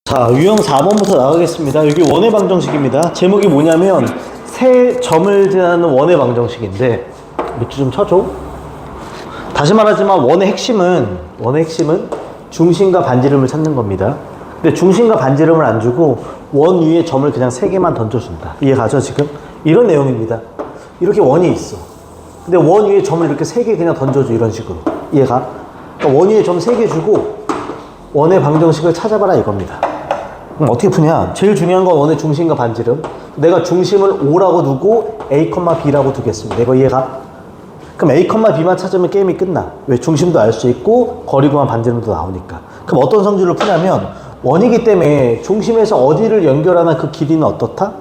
자, 유형 4번부터 나가겠습니다. 여기 원의 방정식입니다. 제목이 뭐냐면 세 점을 지나는 원의 방정식인데 밑줄 좀 쳐줘. 다시 말하지만 원의 핵심은 중심과 반지름을 찾는 겁니다. 근데 중심과 반지름을 안 주고 원 위에 점을 그냥 3개만 던져준다. 이해가죠 지금? 이런 내용입니다. 이렇게 원이 있어. 근데 원 위에 점을 이렇게 3개 그냥 던져줘. 이런 식으로. 이해가? 그러니까 원 위에 점 3개 주고 원의 방정식을 찾아봐라 이겁니다. 그럼 어떻게 푸냐? 제일 중요한 건 원의 중심과 반지름. 내가 중심을 O라고 두고 A, B라고 두겠습니다. 이거 이해가? 그럼 A, B만 찾으면 게임이 끝나. 왜? 중심도 알 수 있고 거리 구한 반지름도 나오니까. 그럼 어떤 성질로 푸냐면 원이기 때문에 중심에서 어디를 연결하나 그 길이는 어떻다?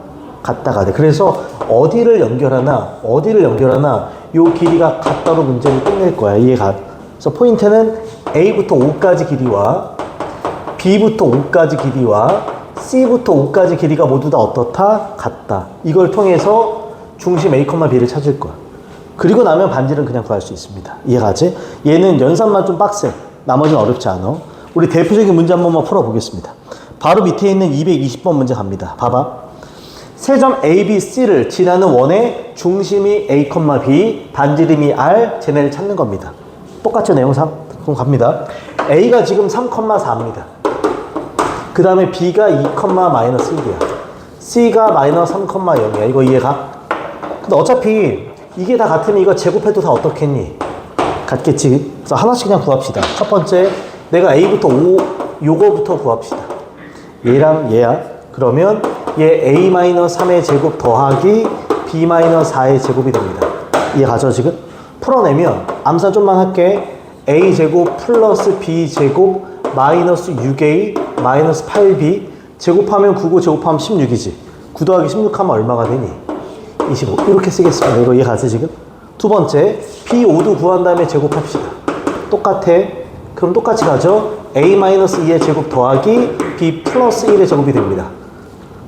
같다가 돼. 그래서 어디를 연결하나 요 길이가 같다로 문제를 끝낼 거야. 이해가? 그래서 포인트는 A부터 O까지 길이와 B부터 O까지 길이와 C부터 O까지 길이가 모두 다 어떻다? 같다. 이걸 통해서 중심 A, B를 찾을 거야. 그리고 나면 반지름 그냥 구할 수 있습니다. 이해가지? 얘는 연산만 좀 빡세. 나머지는 어렵지 않아. 우리 대표적인 문제 한 번만 풀어보겠습니다. 바로 밑에 있는 220번 문제 갑니다. 봐봐. 세 점 A, B, C를 지나는 원의 중심이 A, B, 반지름이 R, 쟤네를 찾는 겁니다. 똑같죠, 내용상? 그럼 갑니다. A가 지금 3,4입니다. 그 다음에 B가 2,-1이야. C가 -3,0이야. 이거 이해가? 근데 어차피 이게 다 같으면 이거 제곱해도 다 어떻겠니? 같겠지? 그래서 하나씩 그냥 구합시다. 첫 번째, 내가 A부터 5, 요거부터 구합시다. 얘랑 얘야. 그러면 얘 A-3의 제곱 더하기 B-4의 제곱이 됩니다. 이해가죠, 지금? 풀어내면, 암산 좀만 할게. A제곱 플러스 B제곱 마이너스 6A 마이너스 8B 제곱하면 9고 제곱하면 16이지. 9 더하기 16 하면 얼마가 되니? 25. 이렇게 쓰겠습니다. 이거 이해가지 지금? 두 번째, B5도 구한 다음에 제곱합시다. 똑같아. 그럼 똑같이 가죠? A-2의 제곱 더하기 B 플러스 1의 제곱이 됩니다.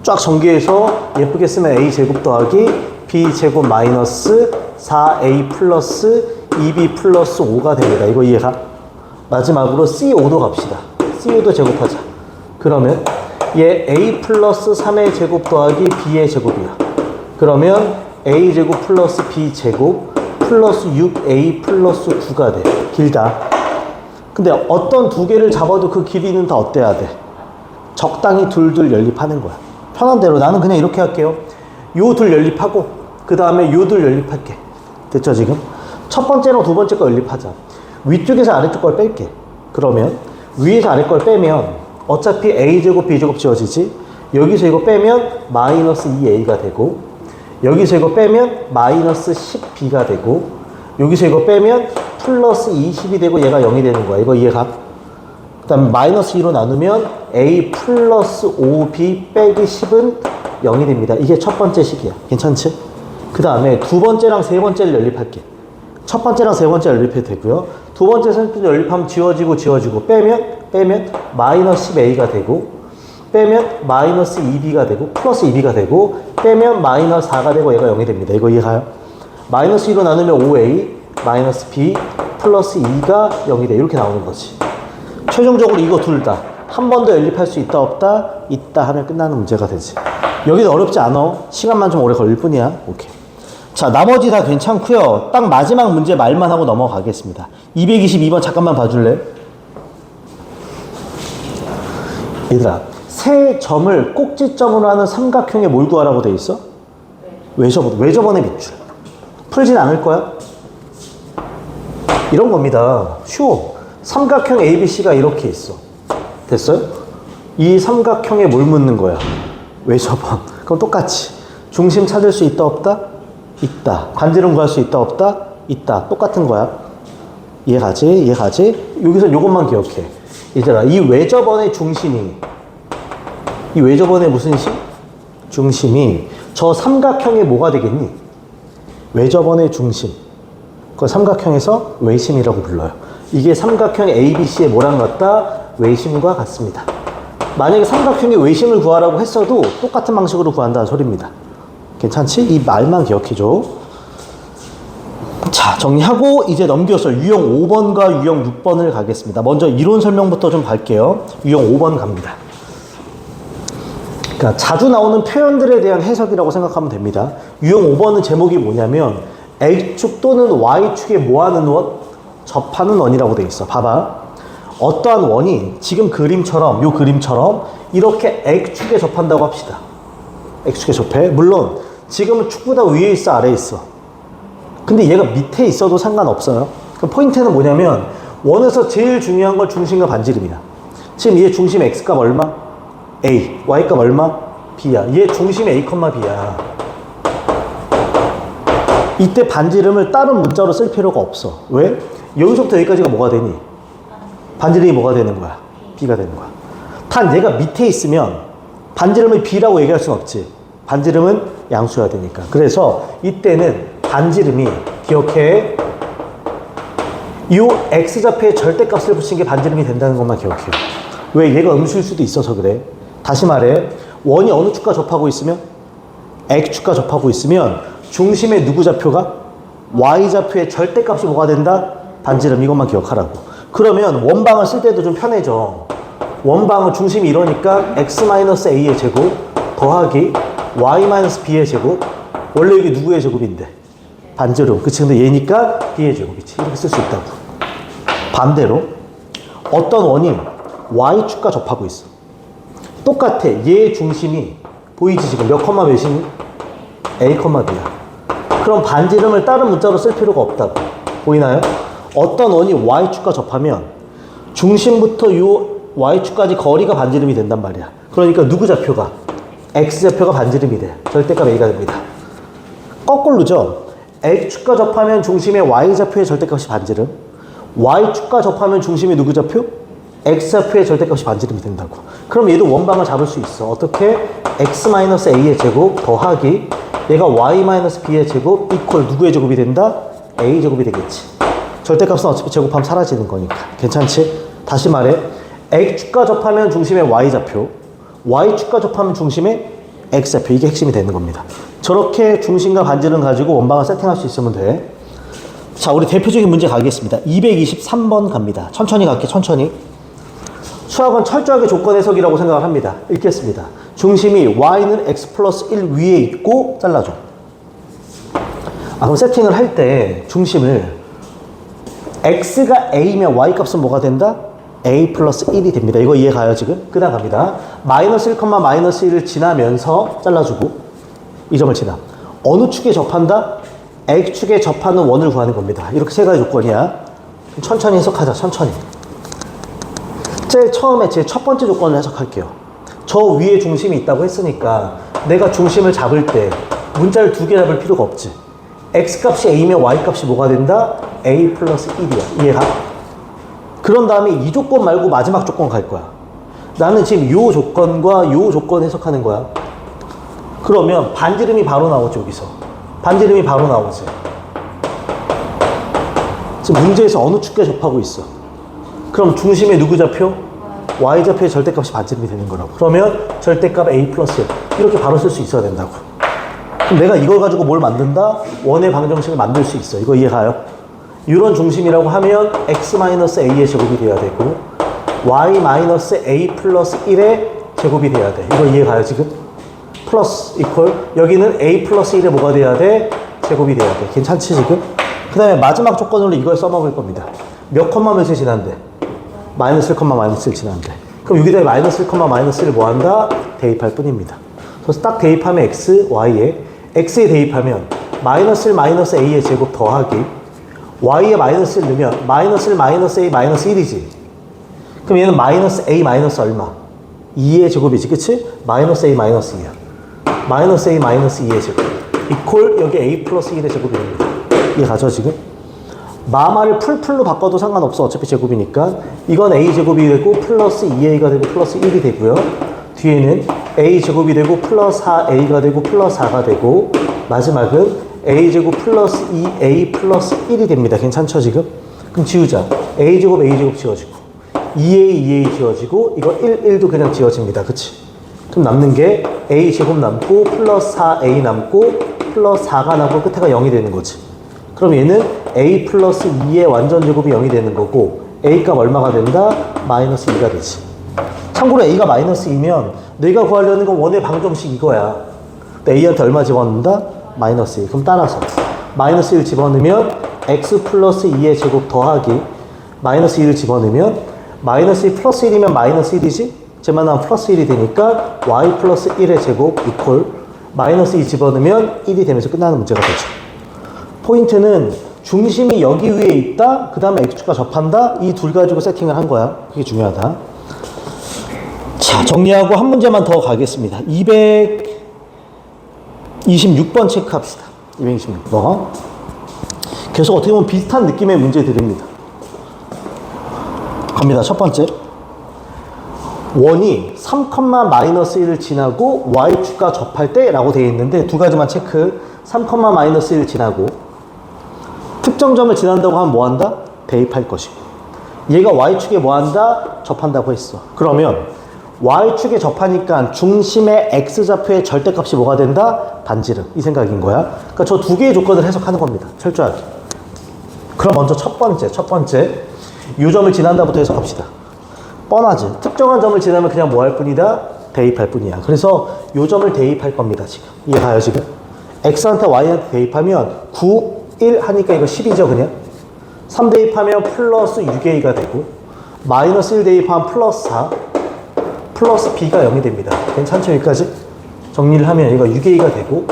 쫙 전개해서 예쁘게 쓰면 A제곱 더하기 B제곱 마이너스 4A 플러스 2B 플러스 5가 됩니다. 이거 이해가? 마지막으로 C5도 갑시다. C5도 제곱하자. 그러면 얘 A 플러스 3의 제곱 더하기 B의 제곱이야. 그러면 A제곱 플러스 B제곱 플러스 6A 플러스 9가 돼. 길다. 근데 어떤 두 개를 잡아도 그 길이는 다 어때야 돼? 적당히 둘둘 연립하는 거야. 편한 대로 나는 그냥 이렇게 할게요. 요 둘 연립하고 그 다음에 요 둘 연립할게. 됐죠 지금? 첫 번째랑 두 번째 거 연립하자. 위쪽에서 아래쪽 걸 뺄게. 그러면 위에서 아래 걸 빼면 어차피 A제곱 B제곱 지워지지. 여기서 이거 빼면 마이너스 2A가 되고 여기서 이거 빼면 마이너스 10B가 되고 여기서 이거 빼면 플러스 20이 되고 얘가 0이 되는 거야. 이거 이해가? 그 다음에 마이너스 2로 나누면 A 플러스 5B 빼기 10은 0이 됩니다. 이게 첫 번째 식이야. 괜찮지? 그 다음에 두 번째랑 세 번째를 연립할게. 첫 번째랑 세 번째 연립해도 되고요. 두 번째, 세 번째 연립하면 지워지고 빼면 마이너스 10A가 되고 빼면 마이너스 2B가 되고 플러스 2B가 되고 빼면 마이너스 4가 되고 얘가 0이 됩니다. 이거 이해가요? 마이너스 2로 나누면 5A 마이너스 B 플러스 2가 0이 돼. 이렇게 나오는 거지. 최종적으로 이거 둘 다 한 번 더 연립할 수 있다 없다? 있다 하면 끝나는 문제가 되지. 여기는 어렵지 않아. 시간만 좀 오래 걸릴 뿐이야. 오케이. 자, 나머지 다 괜찮고요. 딱 마지막 문제 말만 하고 넘어가겠습니다. 222번 잠깐만 봐줄래? 얘들아, 세 점을 꼭지점으로 하는 삼각형에 뭘 구하라고 돼 있어? 외접원의 밑줄. 풀진 않을 거야? 이런 겁니다. 쉬워. 삼각형 ABC가 이렇게 있어. 됐어요? 이 삼각형에 뭘 묻는 거야? 외접원. 그럼 똑같이. 중심 찾을 수 있다 없다? 있다. 반지름 구할 수 있다 없다? 있다. 똑같은 거야. 이해가지? 이해가지? 여기서 이것만 기억해. 얘들아, 이 외접원의 중심이 이 외접원의 무슨 심? 중심이 저 삼각형의 뭐가 되겠니? 외접원의 중심. 그걸 삼각형에서 외심이라고 불러요. 이게 삼각형 ABC의 뭐랑 같다? 외심과 같습니다. 만약에 삼각형의 외심을 구하라고 했어도 똑같은 방식으로 구한다는 소리입니다. 괜찮지? 이 말만 기억해줘. 자, 정리하고 이제 넘겨서 유형 5번과 유형 6번을 가겠습니다. 먼저 이론 설명부터 좀 갈게요. 유형 5번 갑니다. 그러니까 자주 나오는 표현들에 대한 해석이라고 생각하면 됩니다. 유형 5번은 제목이 뭐냐면 X축 또는 Y축에 뭐하는 원? 접하는 원이라고 돼 있어. 봐봐. 어떠한 원이 지금 그림처럼 요 그림처럼 이렇게 X축에 접한다고 합시다. X축에 접해. 물론 지금은 축보다 위에 있어 아래에 있어. 근데 얘가 밑에 있어도 상관없어요. 그 포인트는 뭐냐면 원에서 제일 중요한 건 중심과 반지름이야. 지금 얘 중심 X값 얼마? A. Y값 얼마? B야. 얘 중심 A, B야. 이때 반지름을 다른 문자로 쓸 필요가 없어. 왜? 여기서부터 여기까지가 뭐가 되니? 반지름이 뭐가 되는 거야? B가 되는 거야. 단 얘가 밑에 있으면 반지름을 B라고 얘기할 수는 없지. 반지름은 양수여야 되니까. 그래서 이때는 반지름이 기억해. 이 X좌표에 절대값을 붙인 게 반지름이 된다는 것만 기억해요. 왜? 얘가 음수일 수도 있어서 그래. 다시 말해. 원이 어느 축과 접하고 있으면? X축과 접하고 있으면 중심의 누구 좌표가? Y좌표의 절대값이 뭐가 된다? 반지름. 이것만 기억하라고. 그러면 원방을 쓸 때도 좀 편해져. 원방은 중심이 이러니까 X-A의 제곱 더하기 Y-B의 제곱. 원래 이게 누구의 제곱인데? 반지름. 그치? 근데 얘니까 B의 제곱이지. 이렇게 쓸 수 있다고. 반대로 어떤 원이 Y축과 접하고 있어. 똑같아. 얘의 중심이 보이지? 지금 몇 컴마 몇이니? A, B야. 그럼 반지름을 다른 문자로 쓸 필요가 없다고. 보이나요? 어떤 원이 Y축과 접하면 중심부터 요 Y축까지 거리가 반지름이 된단 말이야. 그러니까 누구 좌표가? X좌표가 반지름이 돼. 절대값 A가 됩니다. 거꾸로죠. X축과 접하면 중심의 Y좌표의 절대값이 반지름. Y축과 접하면 중심의 누구 좌표? X좌표의 절대값이 반지름이 된다고. 그럼 얘도 원방을 잡을 수 있어. 어떻게? X-A의 제곱 더하기 얘가 Y-B의 제곱 이퀄 누구의 제곱이 된다? A 제곱이 되겠지. 절대값은 어차피 제곱하면 사라지는 거니까. 괜찮지? 다시 말해. X축과 접하면 중심의 Y좌표, Y축과 접하면 중심의 X좌표. 이게 핵심이 되는 겁니다. 저렇게 중심과 반지름 가지고 원방을 세팅할 수 있으면 돼. 자, 우리 대표적인 문제 가겠습니다. 223번 갑니다. 천천히 갈게, 천천히. 수학은 철저하게 조건 해석이라고 생각을 합니다. 읽겠습니다. 중심이 Y는 X 플러스 1 위에 있고 잘라줘. 그럼 세팅을 할 때 중심을 X가 A면 Y 값은 뭐가 된다? A 플러스 1이 됩니다. 이거 이해 가요, 지금? 그 다음 갑니다. 마이너스 1, 마이너스 1을 지나면서 잘라주고, 이 점을 지나. 어느 축에 접한다? X축에 접하는 원을 구하는 겁니다. 이렇게 세 가지 조건이야. 천천히 해석하자, 천천히. 제일 처음에 제 첫 번째 조건을 해석할게요. 저 위에 중심이 있다고 했으니까 내가 중심을 잡을 때 문자를 두 개 잡을 필요가 없지. X값이 A면 Y값이 뭐가 된다? A 플러스 1이야. 이해가? 그런 다음에 이 조건 말고 마지막 조건 갈 거야. 나는 지금 요 조건과 요 조건 해석하는 거야. 그러면 반지름이 바로 나오지, 여기서. 반지름이 바로 나오지. 지금 문제에서 어느 축에 접하고 있어? 그럼 중심의 누구 좌표? Y좌표의 절대값이 반지름이 되는 거라고. 그러면 절대값 A 플러스 1. 이렇게 바로 쓸 수 있어야 된다고. 그럼 내가 이걸 가지고 뭘 만든다? 원의 방정식을 만들 수 있어. 이거 이해가요? 이런 중심이라고 하면 X-A의 제곱이 돼야 되고 Y-A 플러스 1의 제곱이 돼야 돼. 이거 이해가요, 지금? 플러스 이퀄. 여기는 A 플러스 1의 뭐가 돼야 돼? 제곱이 돼야 돼. 괜찮지, 지금? 그 다음에 마지막 조건으로 이걸 써먹을 겁니다. 몇 컴마 몇을 지난대? 마이너스 1, 마이너스 1 지난대. 그럼 여기다 마이너스 1, 마이너스 1을 뭐한다? 대입할 뿐입니다. 그래서 딱 대입하면 X, Y에 X에 대입하면 마이너스 1, 마이너스 A의 제곱 더하기 Y에 마이너스 1 넣으면 마이너스 1, 마이너스 A, 마이너스 1이지. 그럼 얘는 마이너스 A, 마이너스 얼마? 2의 제곱이지, 그치? 마이너스 A, 마이너스 2야. 마이너스 A, 마이너스 2의 제곱. 이퀄 여기 A 플러스 1의 제곱이 됩니다. 이해가죠, 지금? 마마를 풀풀로 바꿔도 상관없어. 어차피 제곱이니까. 이건 A제곱이 되고 플러스 2A가 되고 플러스 1이 되고요. 뒤에는 A제곱이 되고 플러스 4A가 되고 플러스 4가 되고 마지막은 A제곱 플러스 2A 플러스 1이 됩니다. 괜찮죠, 지금? 그럼 지우자. A제곱 지워지고 2A 지워지고 이거 1도 그냥 지워집니다. 그치? 그럼 남는 게 A제곱 남고 플러스 4A 남고 플러스 4가 남고 끝에가 0이 되는 거지. 그럼 얘는 A 플러스 2의 완전 제곱이 0이 되는 거고 A값 얼마가 된다? 마이너스 2가 되지. 참고로 A가 마이너스 2면 내가 구하려는 건 원의 방정식 이거야. a한테 얼마 집어넣는다? 마이너스 1. 그럼 따라서 마이너스 1 집어넣으면 x 플러스 2의 제곱 더하기 마이너스 1을 집어넣으면 마이너스 1 플러스 1이면 마이너스 1이지? 쟤만 하면 플러스 1이 되니까 y 플러스 1의 제곱 이퀄 마이너스 2 집어넣으면 1이 되면서 끝나는 문제가 되죠. 포인트는 중심이 여기 위에 있다, 그 다음에 x축과 접한다, 이 둘 가지고 세팅을 한 거야. 그게 중요하다. 자, 정리하고 한 문제만 더 가겠습니다. 226번 체크합시다. 226번. 계속 어떻게 보면 비슷한 느낌의 문제 드립니다. 갑니다. 첫 번째. 원이 3,-1을 지나고 y축과 접할 때 라고 되어 있는데 두 가지만 체크. 3,-1을 지나고 특정 점을 지난다고 하면 뭐 한다? 대입할 것이고 얘가 y축에 뭐 한다? 접한다고 했어. 그러면 y축에 접하니까 중심의 x좌표의 절대값이 뭐가 된다? 반지름. 이 생각인 거야. 그러니까 저 두 개의 조건을 해석하는 겁니다. 철저하게. 그럼 먼저 첫 번째 이 점을 지난다부터 해석합시다. 뻔하지. 특정한 점을 지나면 그냥 뭐 할 뿐이다? 대입할 뿐이야. 그래서 이 점을 대입할 겁니다. 지금 이해가요? 지금 x한테 y한테 대입하면 9, 1 하니까 이거 10이죠 그냥. 3 대입하면 플러스 6a가 되고 마이너스 1 대입하면 플러스 4 플러스 b가 0이 됩니다. 괜찮죠? 여기까지? 정리를 하면 이거 6a가 되고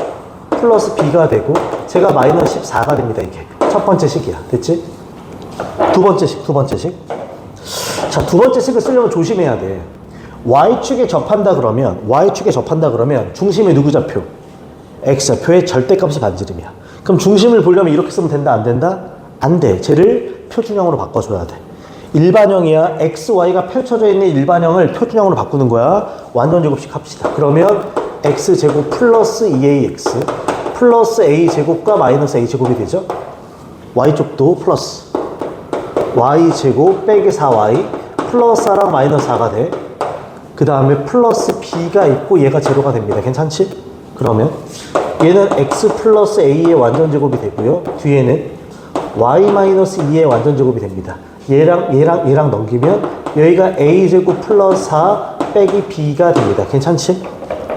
플러스 b가 되고 제가 마이너스 14가 됩니다. 이게 첫 번째 식이야. 됐지? 두 번째 식. 자, 두 번째 식을 쓰려면 조심해야 돼. y축에 접한다 그러면 중심이 누구 좌표? x좌표의 절대값이 반지름이야. 그럼 중심을 보려면 이렇게 쓰면 된다, 안 된다? 안 돼. 쟤를 표준형으로 바꿔줘야 돼. 일반형이야. x, y가 펼쳐져 있는 일반형을 표준형으로 바꾸는 거야. 완전 제곱식 합시다. 그러면 x제곱 플러스 2ax 플러스 a제곱과 마이너스 a제곱이 되죠. y쪽도 플러스 y제곱 빼기 4y 플러스 4랑 마이너스 4가 돼. 그 다음에 플러스 b가 있고 얘가 제로가 됩니다. 괜찮지? 그러면 얘는 x 플러스 a의 완전 제곱이 되고요. 뒤에는 y 마이너스 2의 완전 제곱이 됩니다. 얘랑 넘기면 여기가 a제곱 플러스 4 빼기 b가 됩니다. 괜찮지?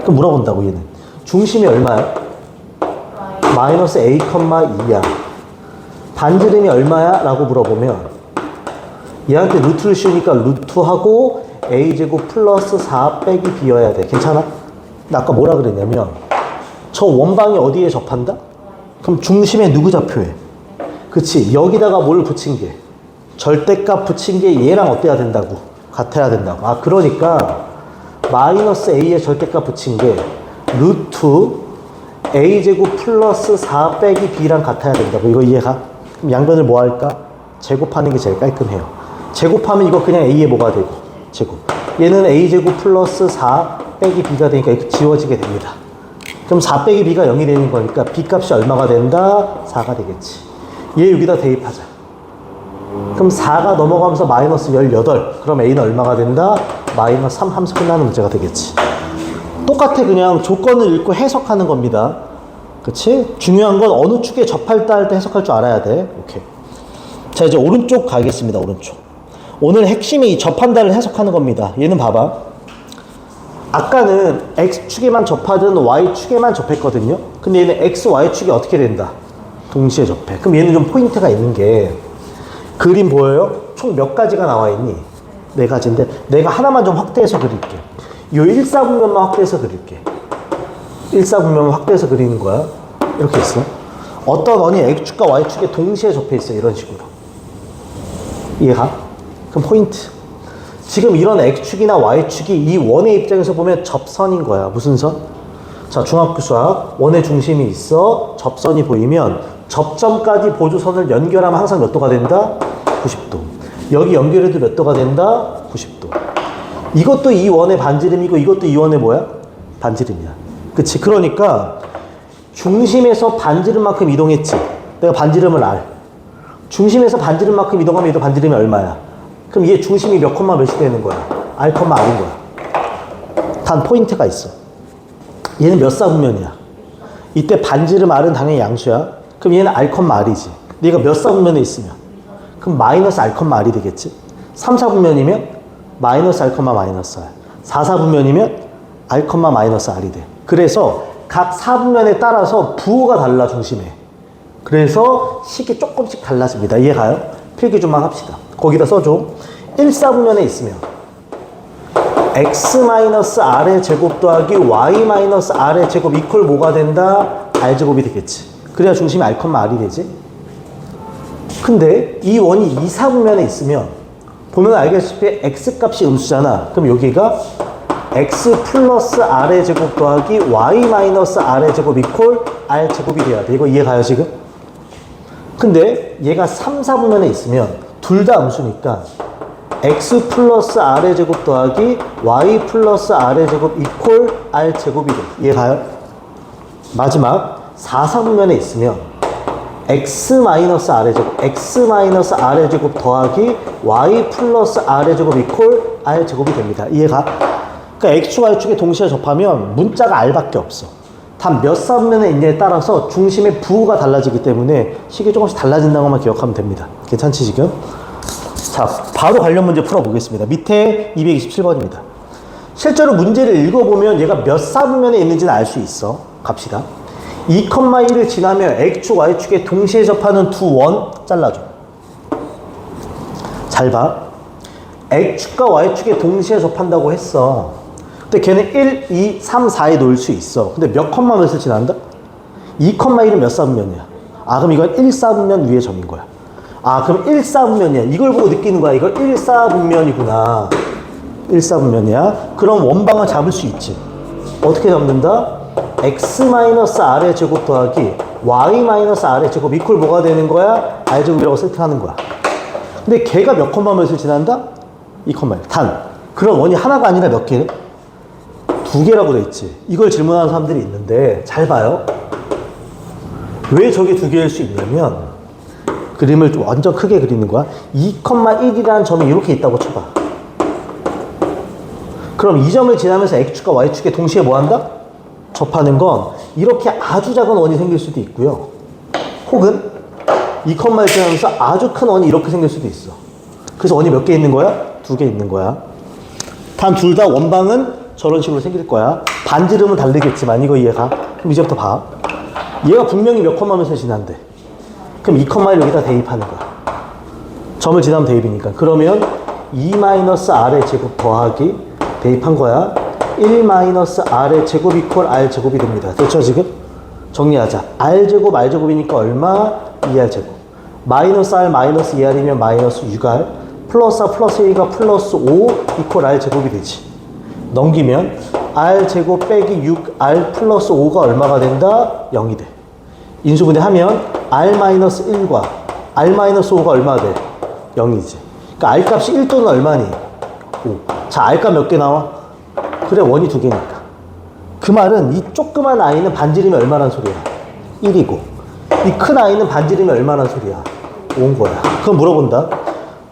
그럼 물어본다고 얘는. 중심이 얼마야? 마이너스 a, 2야. 반지름이 얼마야? 라고 물어보면 얘한테 루트를 씌우니까 루트하고 a제곱 플러스 4 빼기 b여야 돼. 괜찮아? 나 아까 뭐라 그랬냐면 저 원방이 어디에 접한다? 그럼 중심에 누구 좌표에? 그치. 여기다가 뭘 붙인 게? 절대값 붙인 게 얘랑 어때야 된다고? 같아야 된다고. 아, 그러니까 마이너스 a의 절대값 붙인 게 루트 a제곱 플러스 4 빼기 b랑 같아야 된다고. 이거 이해가? 그럼 양변을 뭐 할까? 제곱하는 게 제일 깔끔해요. 제곱하면 이거 그냥 a의 뭐가 되고? 제곱. 얘는 a제곱 플러스 4 빼기 b가 되니까 이렇게 지워지게 됩니다. 그럼 4 빼기 b가 0이 되는 거니까 b 값이 얼마가 된다? 4가 되겠지. 얘 여기다 대입하자. 그럼 4가 넘어가면서 마이너스 18. 그럼 a는 얼마가 된다? 마이너스 3 함수 끝나는 문제가 되겠지. 똑같아. 그냥 조건을 읽고 해석하는 겁니다. 그치? 중요한 건 어느 축에 접할다 할 때 해석할 줄 알아야 돼. 오케이. 자, 이제 오른쪽 가겠습니다. 오른쪽. 오늘 핵심이 접한다를 해석하는 겁니다. 얘는 봐봐. 아까는 x축에만 접하든 y축에만 접했거든요. 근데 얘는 x, y축이 어떻게 된다? 동시에 접해. 그럼 얘는 좀 포인트가 있는 게 그림 보여요? 총 몇 가지가 나와 있니? 4가지인데 내가 하나만 좀 확대해서 그릴게. 요 일사분면만 확대해서 그릴게. 일사분면만 확대해서 그리는 거야. 이렇게 있어. 어떤 원이 x축과 y축에 동시에 접해 있어. 이런 식으로. 이해가? 그럼 포인트. 지금 이런 x축이나 y축이 이 원의 입장에서 보면 접선인 거야. 무슨 선? 자, 중학교 수학. 원의 중심이 있어. 접선이 보이면 접점까지 보조선을 연결하면 항상 몇 도가 된다? 90도. 여기 연결해도 몇 도가 된다? 90도. 이것도 이 원의 반지름이고 이것도 이 원의 뭐야? 반지름이야. 그치? 그러니까 중심에서 반지름만큼 이동했지. 내가 반지름을 R. 중심에서 반지름만큼 이동하면 얘도 반지름이 얼마야? 그럼 얘 중심이 몇 콤마 몇이 되는 거야? R, R인 거야. 단 포인트가 있어. 얘는 몇 사분면이야? 이때 반지름 R은 당연히 양수야. 그럼 얘는 R, R이지. 얘가 몇 사분면에 있으면? 그럼 마이너스 R, R이 되겠지? 3, 4분면이면 마이너스 R, 마이너스 R. 4, 4분면이면 R, 마이너스 R이 돼. 그래서 각 4분면에 따라서 부호가 달라, 중심에. 그래서 식이 조금씩 달라집니다. 이해가요? 필기 좀만 합시다. 거기다 써줘. 1, 4분면에 있으면 x-r의 제곱 더하기 y-r의 제곱 이퀄 뭐가 된다? r제곱이 되겠지. 그래야 중심이 R, R이 되지. 근데 이 원이 2, 4분면에 있으면 보면 알다시피 x값이 음수잖아. 그럼 여기가 x 플러스 r의 제곱 더하기 y 마이너스 r의 제곱 이퀄 r제곱이 돼야 돼. 이거 이해가요 지금? 근데 얘가 3, 4분면에 있으면 둘 다 음수니까 x 플러스 r의 제곱 더하기 y 플러스 r의 제곱 이퀄 r제곱이 돼. 이해가요? 마지막 4, 4분면에 있으면 x 마이너스 r의 제곱, x 마이너스 r의 제곱 더하기 y 플러스 r의 제곱 이퀄 r제곱이 됩니다. 이해가? 그러니까 x축, y축에 동시에 접하면 문자가 r밖에 없어. 단 몇 4분면에 있냐에 따라서 중심의 부호가 달라지기 때문에 식이 조금씩 달라진다는 것만 기억하면 됩니다. 괜찮지 지금? 자, 바로 관련 문제 풀어보겠습니다. 밑에 227번입니다. 실제로 문제를 읽어보면 얘가 몇 4분면에 있는지는 알 수 있어. 갑시다. 2,1을 지나면 x축, y축에 동시에 접하는 두 원 잘라줘. 잘 봐. x축과 y축에 동시에 접한다고 했어. 근데 걔는 1, 2, 3, 4에 놓을 수 있어. 근데 몇 컴마 몇을 지난다? 2,1은 몇 4분면이야? 아, 그럼 이건 1, 4분면 위의 점인 거야. 아, 그럼 1, 4분면이야. 이걸 보고 느끼는 거야. 이거 1, 4분면이구나. 1, 4분면이야. 그럼 원방을 잡을 수 있지. 어떻게 잡는다? x-r의 제곱 더하기 y-r의 제곱 이퀄 뭐가 되는 거야? r제곱이라고 세팅하는 거야. 근데 걔가 몇 컴마 몇을 지난다? 2,1. 단, 그럼 원이 하나가 아니라 몇 개? 두 개라고 돼 있지. 이걸 질문하는 사람들이 있는데 잘 봐요. 왜 저게 두 개일 수 있냐면 그림을 좀 완전 크게 그리는 거야. 2,1이라는 점이 이렇게 있다고 쳐봐. 그럼 이 점을 지나면서 x축과 y축에 동시에 뭐 한다? 접하는 건 이렇게 아주 작은 원이 생길 수도 있고요. 혹은 2,1 지나면서 아주 큰 원이 이렇게 생길 수도 있어. 그래서 원이 몇 개 있는 거야? 두 개 있는 거야. 단 둘 다 원방은 저런 식으로 생길 거야. 반지름은 다르겠지만 이거 이해가? 그럼 이제부터 봐. 얘가 분명히 몇 컴마면서 지난대. 그럼 2,1 여기다 대입하는 거야. 점을 지나면 대입이니까. 그러면 2-r의 제곱 더하기 대입한 거야. 1-r의 제곱 이퀄 r제곱이 됩니다. 됐죠 지금? 정리하자. r제곱 r제곱이니까 얼마? 2r제곱. 마이너스 r 마이너스 2r이면 마이너스 6r 플러스 r 플러스 1가 플러스 5 이퀄 r제곱이 되지. 넘기면 r제곱 빼기 6r 플러스 5가 얼마가 된다? 0이 돼. 인수분해하면 r-1과 r-5가 얼마 돼? 0이지. 그러니까 r값이 1 또는 얼마니? 5. 자, r값 몇 개 나와? 그래, 원이 두 개니까. 그 말은 이 조그만 i는 반지름이 얼마란 소리야? 1이고 이 큰 i는 반지름이 얼마란 소리야? 5인 거야. 그럼 물어본다.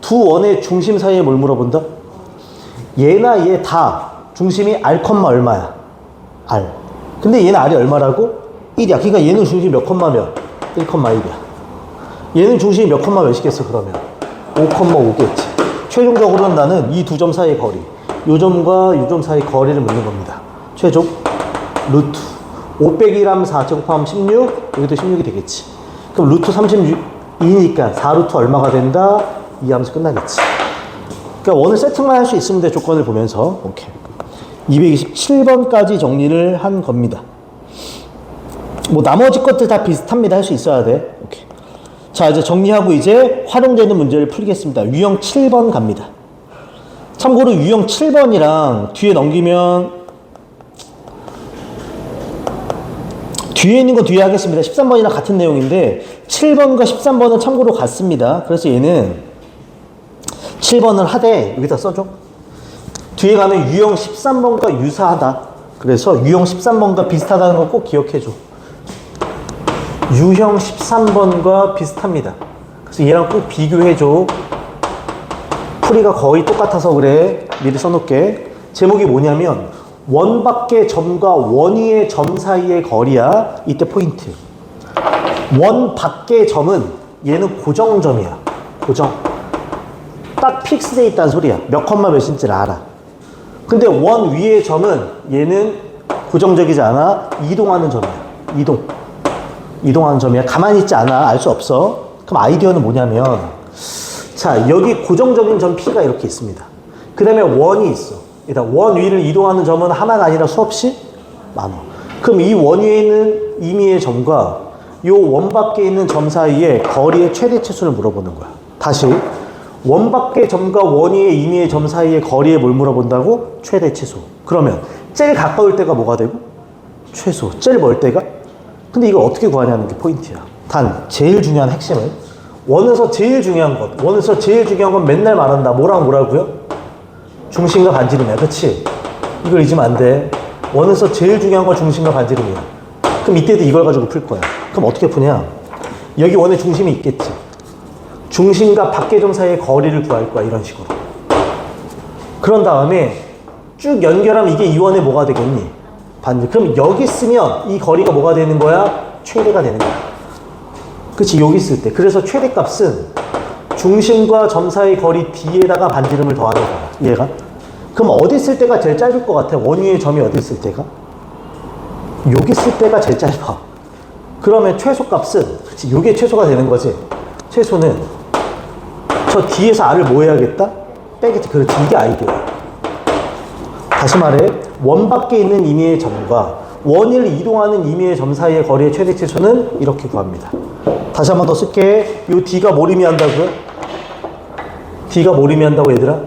두 원의 중심 사이에 뭘 물어본다? 얘나 얘 다 중심이 r, 얼마야? r. 근데 얘는 r이 얼마라고? 1이야. 그러니까 얘는 중심이 몇 몇? 1,1이야. 얘는 중심이 몇 몇이겠어 그러면? 5,5겠지. 최종적으로는 나는 이 두 점 사이의 거리, 요 점과 요 점 사이 거리를 묻는 겁니다. 최종 루트 5 빼기 1하면 4 제곱하면 16, 여기도 16이 되겠지. 그럼 루트 32니까 4루트 얼마가 된다? 2 하면서 끝나겠지. 그러니까 원을 세팅만 할 수 있으면 돼. 조건을 보면서. 오케이. 227번까지 정리를 한 겁니다. 뭐 나머지 것들 다 비슷합니다. 할 수 있어야 돼. 오케이. 자, 이제 정리하고 이제 활용되는 문제를 풀겠습니다. 유형 7번 갑니다. 참고로 유형 7번이랑 뒤에 넘기면 뒤에 있는 거 뒤에 하겠습니다. 13번이랑 같은 내용인데 7번과 13번은 참고로 같습니다. 그래서 얘는 7번을 하되 여기다 써줘. 뒤에 가면 유형 13번과 유사하다. 그래서 유형 13번과 비슷하다는 거 꼭 기억해줘. 유형 13번과 비슷합니다. 그래서 얘랑 꼭 비교해줘. 풀이가 거의 똑같아서 그래. 미리 써놓을게. 제목이 뭐냐면 원 밖의 점과 원 위의 점 사이의 거리야. 이때 포인트. 원 밖의 점은 얘는 고정점이야. 고정. 딱 픽스돼 있다는 소리야. 몇 컴마 몇인지를 알아. 근데 원 위의 점은 얘는 고정적이지 않아. 이동하는 점이야. 이동하는 점이야. 가만히 있지 않아. 알 수 없어. 그럼 아이디어는 뭐냐면, 자, 여기 고정적인 점 P가 이렇게 있습니다. 그 다음에 원이 있어. 일단 원 위를 이동하는 점은 하나가 아니라 수없이 많아. 그럼 이 원 위에 있는 임의의 점과 요 원 밖에 있는 점 사이의 거리의 최대치수를 물어보는 거야. 다시 원 밖의 점과 원 위의 임의의 점 사이의 거리에 뭘 물어본다고? 최대치수. 그러면 제일 가까울 때가 뭐가 되고? 최소. 제일 멀 때가? 근데 이걸 어떻게 구하냐는 게 포인트야. 단 제일 중요한 핵심은 원에서 제일 중요한 건 맨날 말한다. 뭐라고요? 중심과 반지름이야. 그치? 이걸 잊으면 안 돼. 원에서 제일 중요한 건 중심과 반지름이야. 그럼 이때도 이걸 가지고 풀 거야. 그럼 어떻게 푸냐? 여기 원의 중심이 있겠지. 중심과 밖의 점 사이의 거리를 구할 거야. 이런 식으로. 그런 다음에 쭉 연결하면 이게 이 원의 뭐가 되겠니? 반지. 그럼 여기 쓰면 이 거리가 뭐가 되는 거야? 최대가 되는 거야. 그치? 여기 있을 때. 그래서 최대값은 중심과 점 사이 거리 D에다가 반지름을 더하는 거야. 얘가. 그럼 어디 있을 때가 제일 짧을 것 같아? 원 위의 점이 어디 있을 때가? 여기 있을 때가 제일 짧아. 그러면 최소값은, 그치? 요게 최소가 되는 거지. 최소는 저 D에서 R을 뭐 해야겠다? 빼겠지. 그렇지. 이게 아이디어야. 다시 말해, 원 밖에 있는 임의의 점과 원을 이동하는 임의의 점 사이의 거리의 최대치수는 이렇게 구합니다. 다시 한 번 더 쓸게. 요 D가 뭘 의미한다고요? D가 뭘 의미한다고 얘들아?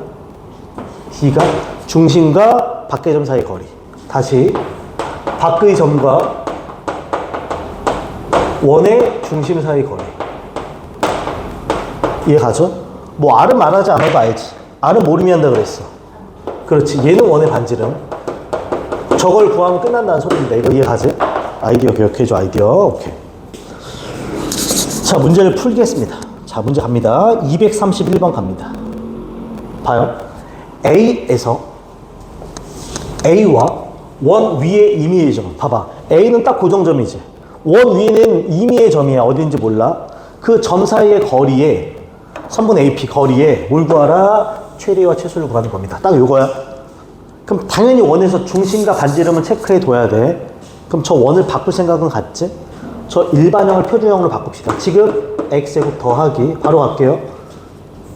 D가 중심과 밖의 점 사이의 거리. 다시 밖의 점과 원의 중심 사이의 거리. 이해가죠? 뭐 R은 말하지 않아도 알지. R은 뭘 의미한다 그랬어? 그렇지. 얘는 원의 반지름. 저걸 구하면 끝난다는 소리입니다. 이거 이해가지? 아이디어 기억해줘. 아이디어. 오케이. 자, 문제를 풀겠습니다. 자, 문제 갑니다. 231번 갑니다. 봐요. A에서 A와 원 위의 임의의 점. 봐봐. A는 딱 고정점이지. 원 위는 임의의 점이야. 어딘지 몰라. 그 점 사이의 거리에 선분 AP 거리에 뭘 구하라? 최대와 최소를 구하는 겁니다. 딱 요거야. 그럼 당연히 원에서 중심과 반지름은 체크해 둬야 돼. 그럼 저 원을 바꿀 생각은 같지? 저 일반형을 표준형으로 바꿉시다. 지금 x제곱 더하기 바로 갈게요.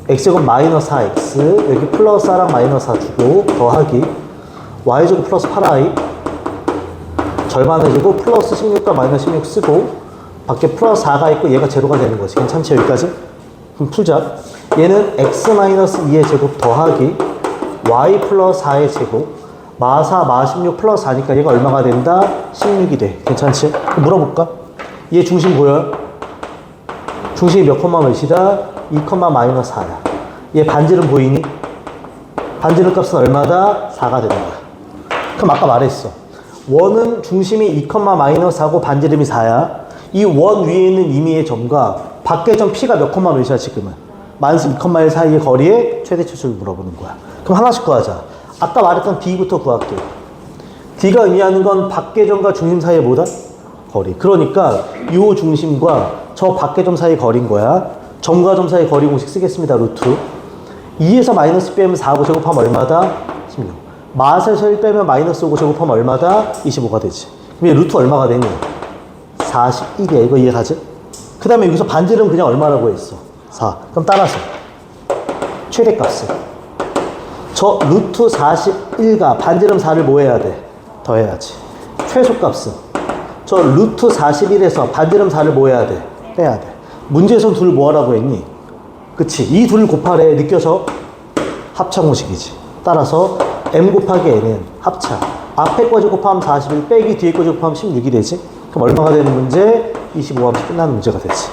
x제곱 마이너스 4x 여기 플러스 4랑 마이너스 4 주고 더하기 y제곱 플러스 8i 절반을 주고 플러스 16과 마이너스 16 쓰고 밖에 플러스 4가 있고 얘가 제로가 되는 거지. 괜찮지? 여기까지? 그럼 풀자. 얘는 x 마이너스 2의 제곱 더하기 y 플러스 4의 제곱 마 4, 마 16 플러스 4니까 얘가 얼마가 된다? 16이 돼. 괜찮지? 그럼 물어볼까? 얘 중심 보여요? 중심이 몇 콤마 몇이다? 2 콤마 마이너스 4야. 얘 반지름 보이니? 반지름 값은 얼마다? 4가 되는 거야. 그럼 아까 말했어. 원은 중심이 2 콤마 마이너스 4고 반지름이 4야. 이 원 위에 있는 임의의 점과 밖의 점 P가 몇 콤마 몇이야 지금은? 마이너스 2,1 사이의 거리의 최대치수를 물어보는 거야. 그럼 하나씩 구하자. 아까 말했던 D부터 구할게. D가 의미하는 건 밖의 점과 중심 사이의 뭐다? 거리. 그러니까 이 중심과 저 밖의 점 사이의 거리인 거야. 점과 점 사이의 거리 공식 쓰겠습니다. 루트 2에서 마이너스 빼면 4하고 제곱하면 얼마다? 16. 마에서 1 빼면 마이너스 5고 제곱하면 얼마다? 25가 되지. 그럼 얘 루트 얼마가 되니? 41이야. 이거 이해가지? 그 다음에 여기서 반지름 그냥 얼마라고 했어? 4. 그럼 따라서 최대값은 저 루트 41과 반지름 4를 뭐 해야 돼? 더해야지. 최소값은 저 루트 41에서 반지름 4를 뭐 해야 돼? 빼야 돼. 문제에서 둘 뭐 하라고 했니? 그치? 이 둘 곱하래. 느껴서 합차 공식이지. 따라서 m 곱하기 n은 합차. 앞에 거지 곱하면 41 빼기 뒤에 거지 곱하면 16이 되지? 그럼 얼마가 되는 문제? 25하면 끝나는 문제가 되지.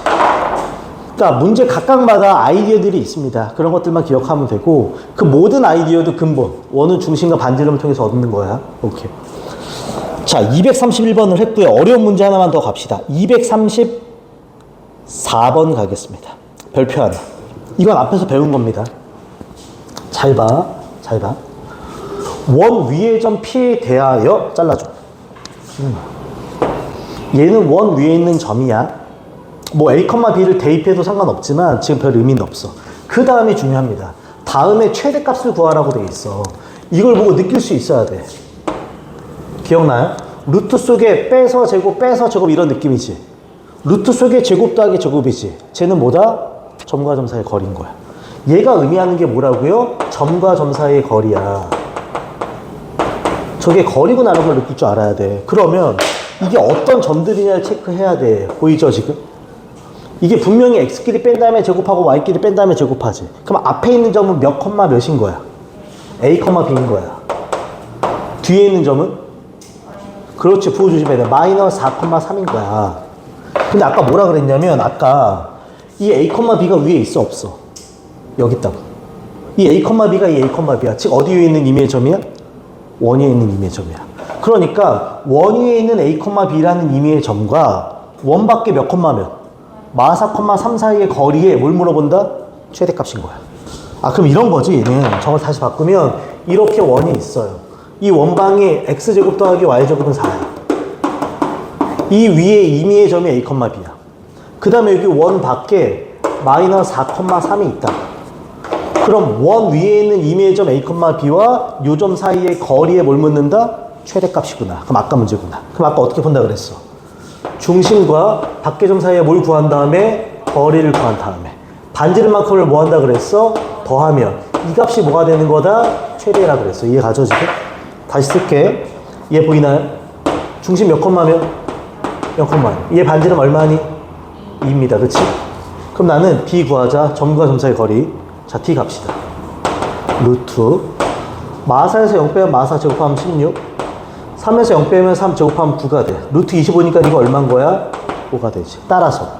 그러니까 문제 각각마다 아이디어들이 있습니다. 그런 것들만 기억하면 되고 그 모든 아이디어도 근본 원은 중심과 반지름을 통해서 얻는 거야. 오케이. 자, 231번을 했고요. 어려운 문제 하나만 더 갑시다. 234번 가겠습니다. 별표 하나. 이건 앞에서 배운 겁니다. 잘 봐. 잘 봐. 원 위의 점 P에 대하여 잘라줘. 얘는 원 위에 있는 점이야. 뭐 A, B를 대입해도 상관없지만 지금 별 의미는 없어. 그 다음이 중요합니다. 다음에 최대값을 구하라고 돼 있어. 이걸 보고 느낄 수 있어야 돼. 기억나요? 루트 속에 빼서 제곱, 빼서 제곱 이런 느낌이지. 루트 속에 제곱 더하기 제곱이지. 쟤는 뭐다? 점과 점 사이의 거리인 거야. 얘가 의미하는 게 뭐라고요? 점과 점 사이의 거리야. 저게 거리구나라는 걸 느낄 줄 알아야 돼. 그러면 이게 어떤 점들이냐를 체크해야 돼. 보이죠 지금? 이게 분명히 x끼리 뺀 다음에 제곱하고 y끼리 뺀 다음에 제곱하지. 그럼 앞에 있는 점은 몇 컴마 몇인 거야? a 컴마 b인 거야. 뒤에 있는 점은? 그렇지, 부호 조심해야 돼. 마이너스 4,3인 거야. 근데 아까 뭐라 그랬냐면, 아까 이 a, b가 위에 있어, 없어? 여기 있다고. 이 a, b가 이 a, b야. 즉, 어디 위에 있는 임의의 점이야? 원 위에 있는 임의의 점이야. 그러니까, 원 위에 있는 a, b라는 임의의 점과 원 밖에 몇 컴마면? 마 4,3 사이의 거리에 뭘 물어본다? 최대값인 거야. 아, 그럼 이런 거지, 얘는. 저걸 다시 바꾸면, 이렇게 원이 있어요. 이 원방이 x제곱 더하기 y제곱은 4야. 이 위에 임의의 점이 a, b야. 그 다음에 여기 원 밖에 마이너스 4,3이 있다. 그럼 원 위에 있는 임의의 점 a, b와 요 점 사이의 거리에 뭘 묻는다? 최대값이구나. 그럼 아까 문제구나. 그럼 아까 어떻게 본다 그랬어? 중심과 밖의 점 사이에 뭘 구한 다음에 거리를 구한 다음에 반지름만큼을 뭐 한다 그랬어? 더하면 이 값이 뭐가 되는 거다? 최대라 그랬어. 이해 가죠 지금? 다시 쓸게. 얘 보이나요? 중심 몇 콤마면? 0,1. 얘 반지름 얼마니? 2입니다. 그치? 그럼 나는 b 구하자. 점과 점 사이 거리. 자, t 갑시다. 루트 마사에서 0 빼면 마사 제곱하면 16. 3에서 0 빼면 3 제곱하면 9가 돼. 루트 25니까 이거 얼마인 거야? 5가 되지. 따라서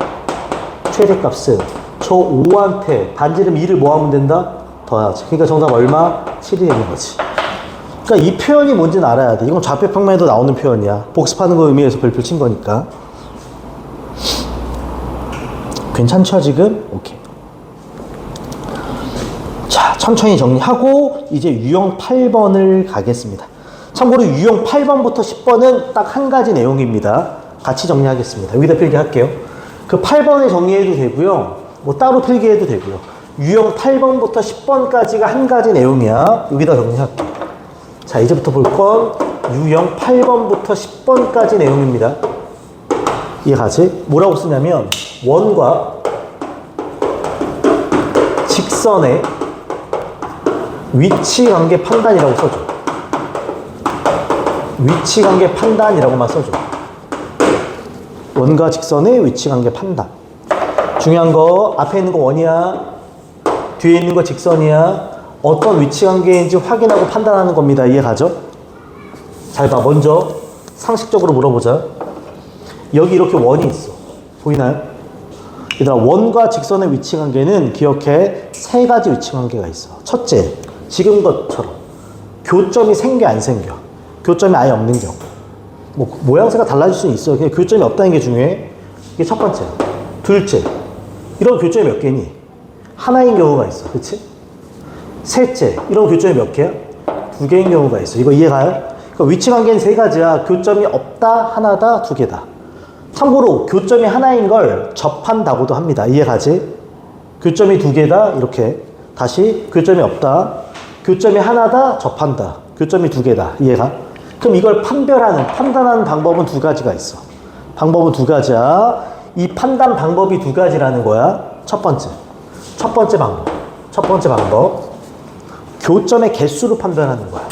최대값은 저 5한테 반지름 2를 뭐 하면 된다? 더하지. 그러니까 정답 얼마? 7이 되는 거지. 그러니까 이 표현이 뭔지는 알아야 돼. 이건 좌표평면에도 나오는 표현이야. 복습하는 거 의미에서 별표 친 거니까. 괜찮죠 지금? 오케이. 자, 천천히 정리하고 이제 유형 8번을 가겠습니다. 참고로 유형 8번부터 10번은 딱 한 가지 내용입니다. 같이 정리하겠습니다. 여기다 필기할게요. 그 8번에 정리해도 되고요. 뭐 따로 필기해도 되고요. 유형 8번부터 10번까지가 한 가지 내용이야. 여기다 정리할게요. 자, 이제부터 볼 건 유형 8번부터 10번까지 내용입니다. 이해가지? 뭐라고 쓰냐면 원과 직선의 위치관계 판단이라고 써줘. 위치관계 판단이라고만 써줘. 원과 직선의 위치관계 판단. 중요한 거 앞에 있는 거 원이야, 뒤에 있는 거 직선이야. 어떤 위치관계인지 확인하고 판단하는 겁니다. 이해가죠? 잘 봐. 먼저 상식적으로 물어보자. 여기 이렇게 원이 있어. 보이나요? 얘들아, 원과 직선의 위치관계는 기억해. 세 가지 위치관계가 있어. 첫째, 지금 것처럼 교점이 생겨 안 생겨? 교점이 아예 없는 경우. 뭐 모양새가 달라질 수는 있어요. 그냥 교점이 없다는 게 중요해. 이게 첫 번째. 둘째, 이런 교점이 몇 개니? 하나인 경우가 있어. 그치? 셋째, 이런 교점이 몇 개야? 2개인 경우가 있어. 이거 이해가요? 그러니까 위치관계는 세 가지야. 교점이 없다, 하나다, 2개다. 참고로 교점이 하나인 걸 접한다고도 합니다. 이해가지? 교점이 2개다, 이렇게. 다시 교점이 없다, 교점이 하나다, 접한다. 교점이 2개다. 이해가? 그럼 이걸 판단하는 방법은 2가지가 있어. 방법은 2가지야. 이 판단 방법이 2가지라는 거야. 첫 번째 방법. 교점의 개수로 판단하는 거야.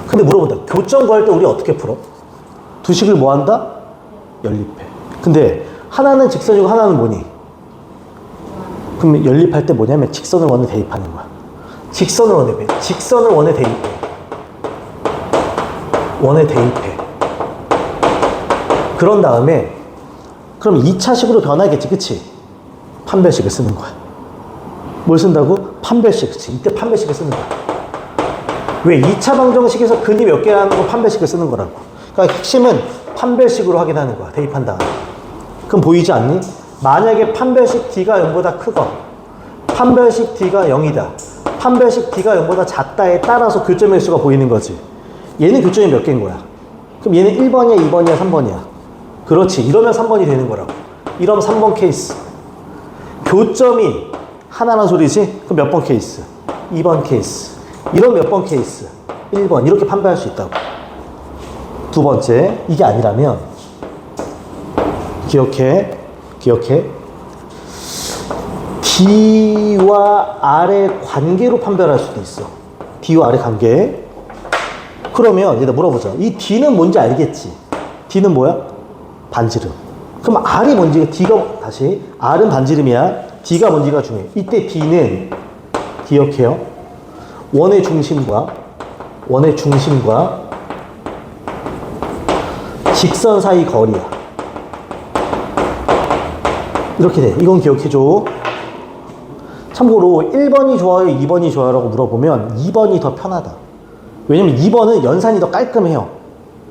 근데 물어본다. 교점 구할 때 우리 어떻게 풀어? 두 식을 뭐 한다? 연립해. 근데 하나는 직선이고 하나는 뭐니? 그럼 연립할 때 뭐냐면 직선을 원에 대입하는 거야. 직선을 원에 대입해. 그런 다음에 그럼 2차식으로 변하겠지, 그치? 판별식을 쓰는 거야. 뭘 쓴다고? 판별식. 그치? 이때 판별식을 쓰는 거야. 왜? 2차 방정식에서 근이 몇 개라는 거 판별식을 쓰는 거라고. 그러니까 핵심은 판별식으로 확인하는 거야. 대입한 다음에. 그럼 보이지 않니? 만약에 판별식 D가 0보다 크거, 판별식 D가 0이다, 판별식 D가 0보다 작다에 따라서 교점의 수가 보이는 거지. 얘는 교점이 몇 개인 거야? 그럼 얘는 1번이야, 2번이야, 3번이야? 그렇지. 이러면 3번이 되는 거라고. 이러면 3번 케이스. 교점이 하나란 소리지? 그럼 몇 번 케이스? 2번 케이스. 이런 몇 번 케이스? 1번. 이렇게 판별할 수 있다고. 두 번째, 이게 아니라면, 기억해. D와 R의 관계로 판별할 수도 있어. D와 R의 관계. 그러면 얘들 물어보자. 이 D는 뭔지 알겠지? D는 뭐야? 반지름. 그럼 R이 뭔지, D가, 다시. R은 반지름이야. D가 뭔지가 중요해. 이때 D는, 기억해요. 원의 중심과 직선 사이 거리야. 이렇게 돼. 이건 기억해줘. 참고로 1번이 좋아요, 2번이 좋아요 라고 물어보면 2번이 더 편하다. 왜냐면 2번은 연산이 더 깔끔해요.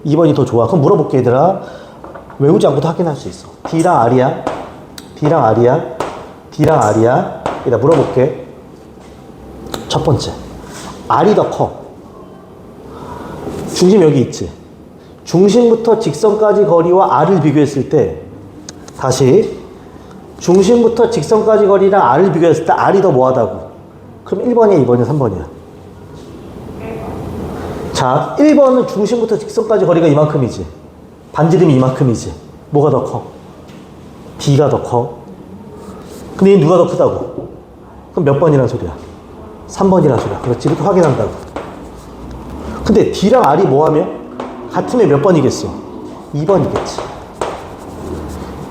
2번이 더 좋아. 그럼 물어볼게 얘들아. 외우지 않고도 확인할 수 있어. D랑 R이야. 얘들아 물어볼게. 첫 번째, R이 더 커. 중심 여기 있지. 중심부터 직선까지 거리와 R을 비교했을 때, 다시 중심부터 직선까지 거리랑 R을 비교했을 때 R이 더 뭐하다고? 그럼 1번이야, 2번이야, 3번이야? 자, 1번은 중심부터 직선까지 거리가 이만큼이지. 반지름이 이만큼이지. 뭐가 더 커? D가 더 커. 근데 얘 누가 더 크다고? 그럼 몇 번이란 소리야? 3번이란 소리야. 그렇지. 이렇게 확인한다고. 근데 D랑 R이 뭐하며? 같으면 몇 번이겠어? 2번이겠지.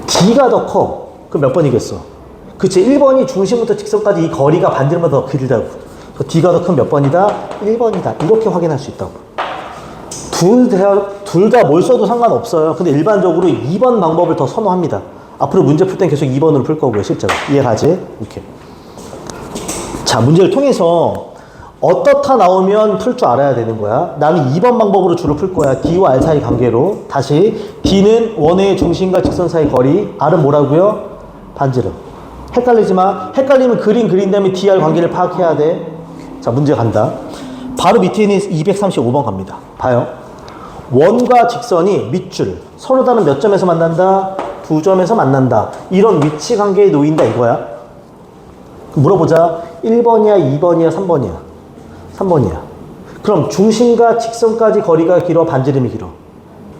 D가 더 커. 그럼 몇 번이겠어? 그치. 1번이 중심부터 직선까지 이 거리가 반지름보다 더 길다고. D가 더 큰 몇 번이다? 1번이다. 이렇게 확인할 수 있다고. 둘 다 뭘 써도 상관없어요. 근데 일반적으로 2번 방법을 더 선호합니다. 앞으로 문제 풀 땐 계속 2번으로 풀 거고요, 실제로. 이해가지? 이렇게. 자, 문제를 통해서 어떻다 나오면 풀 줄 알아야 되는 거야. 나는 2번 방법으로 주로 풀 거야. D와 R 사이 관계로. 다시. D는 원의 중심과 직선 사이 거리. R은 뭐라고요? 반지름. 헷갈리지 마. 헷갈리면 그린 다음에 DR 관계를 파악해야 돼. 자, 문제 간다. 바로 밑에 있는 235번 갑니다. 봐요. 원과 직선이 밑줄. 서로 다른 몇 점에서 만난다? 2점에서 만난다. 이런 위치 관계에 놓인다 이거야. 물어보자. 1번이야, 2번이야, 3번이야? 3번이야. 그럼 중심과 직선까지 거리가 길어, 반지름이 길어?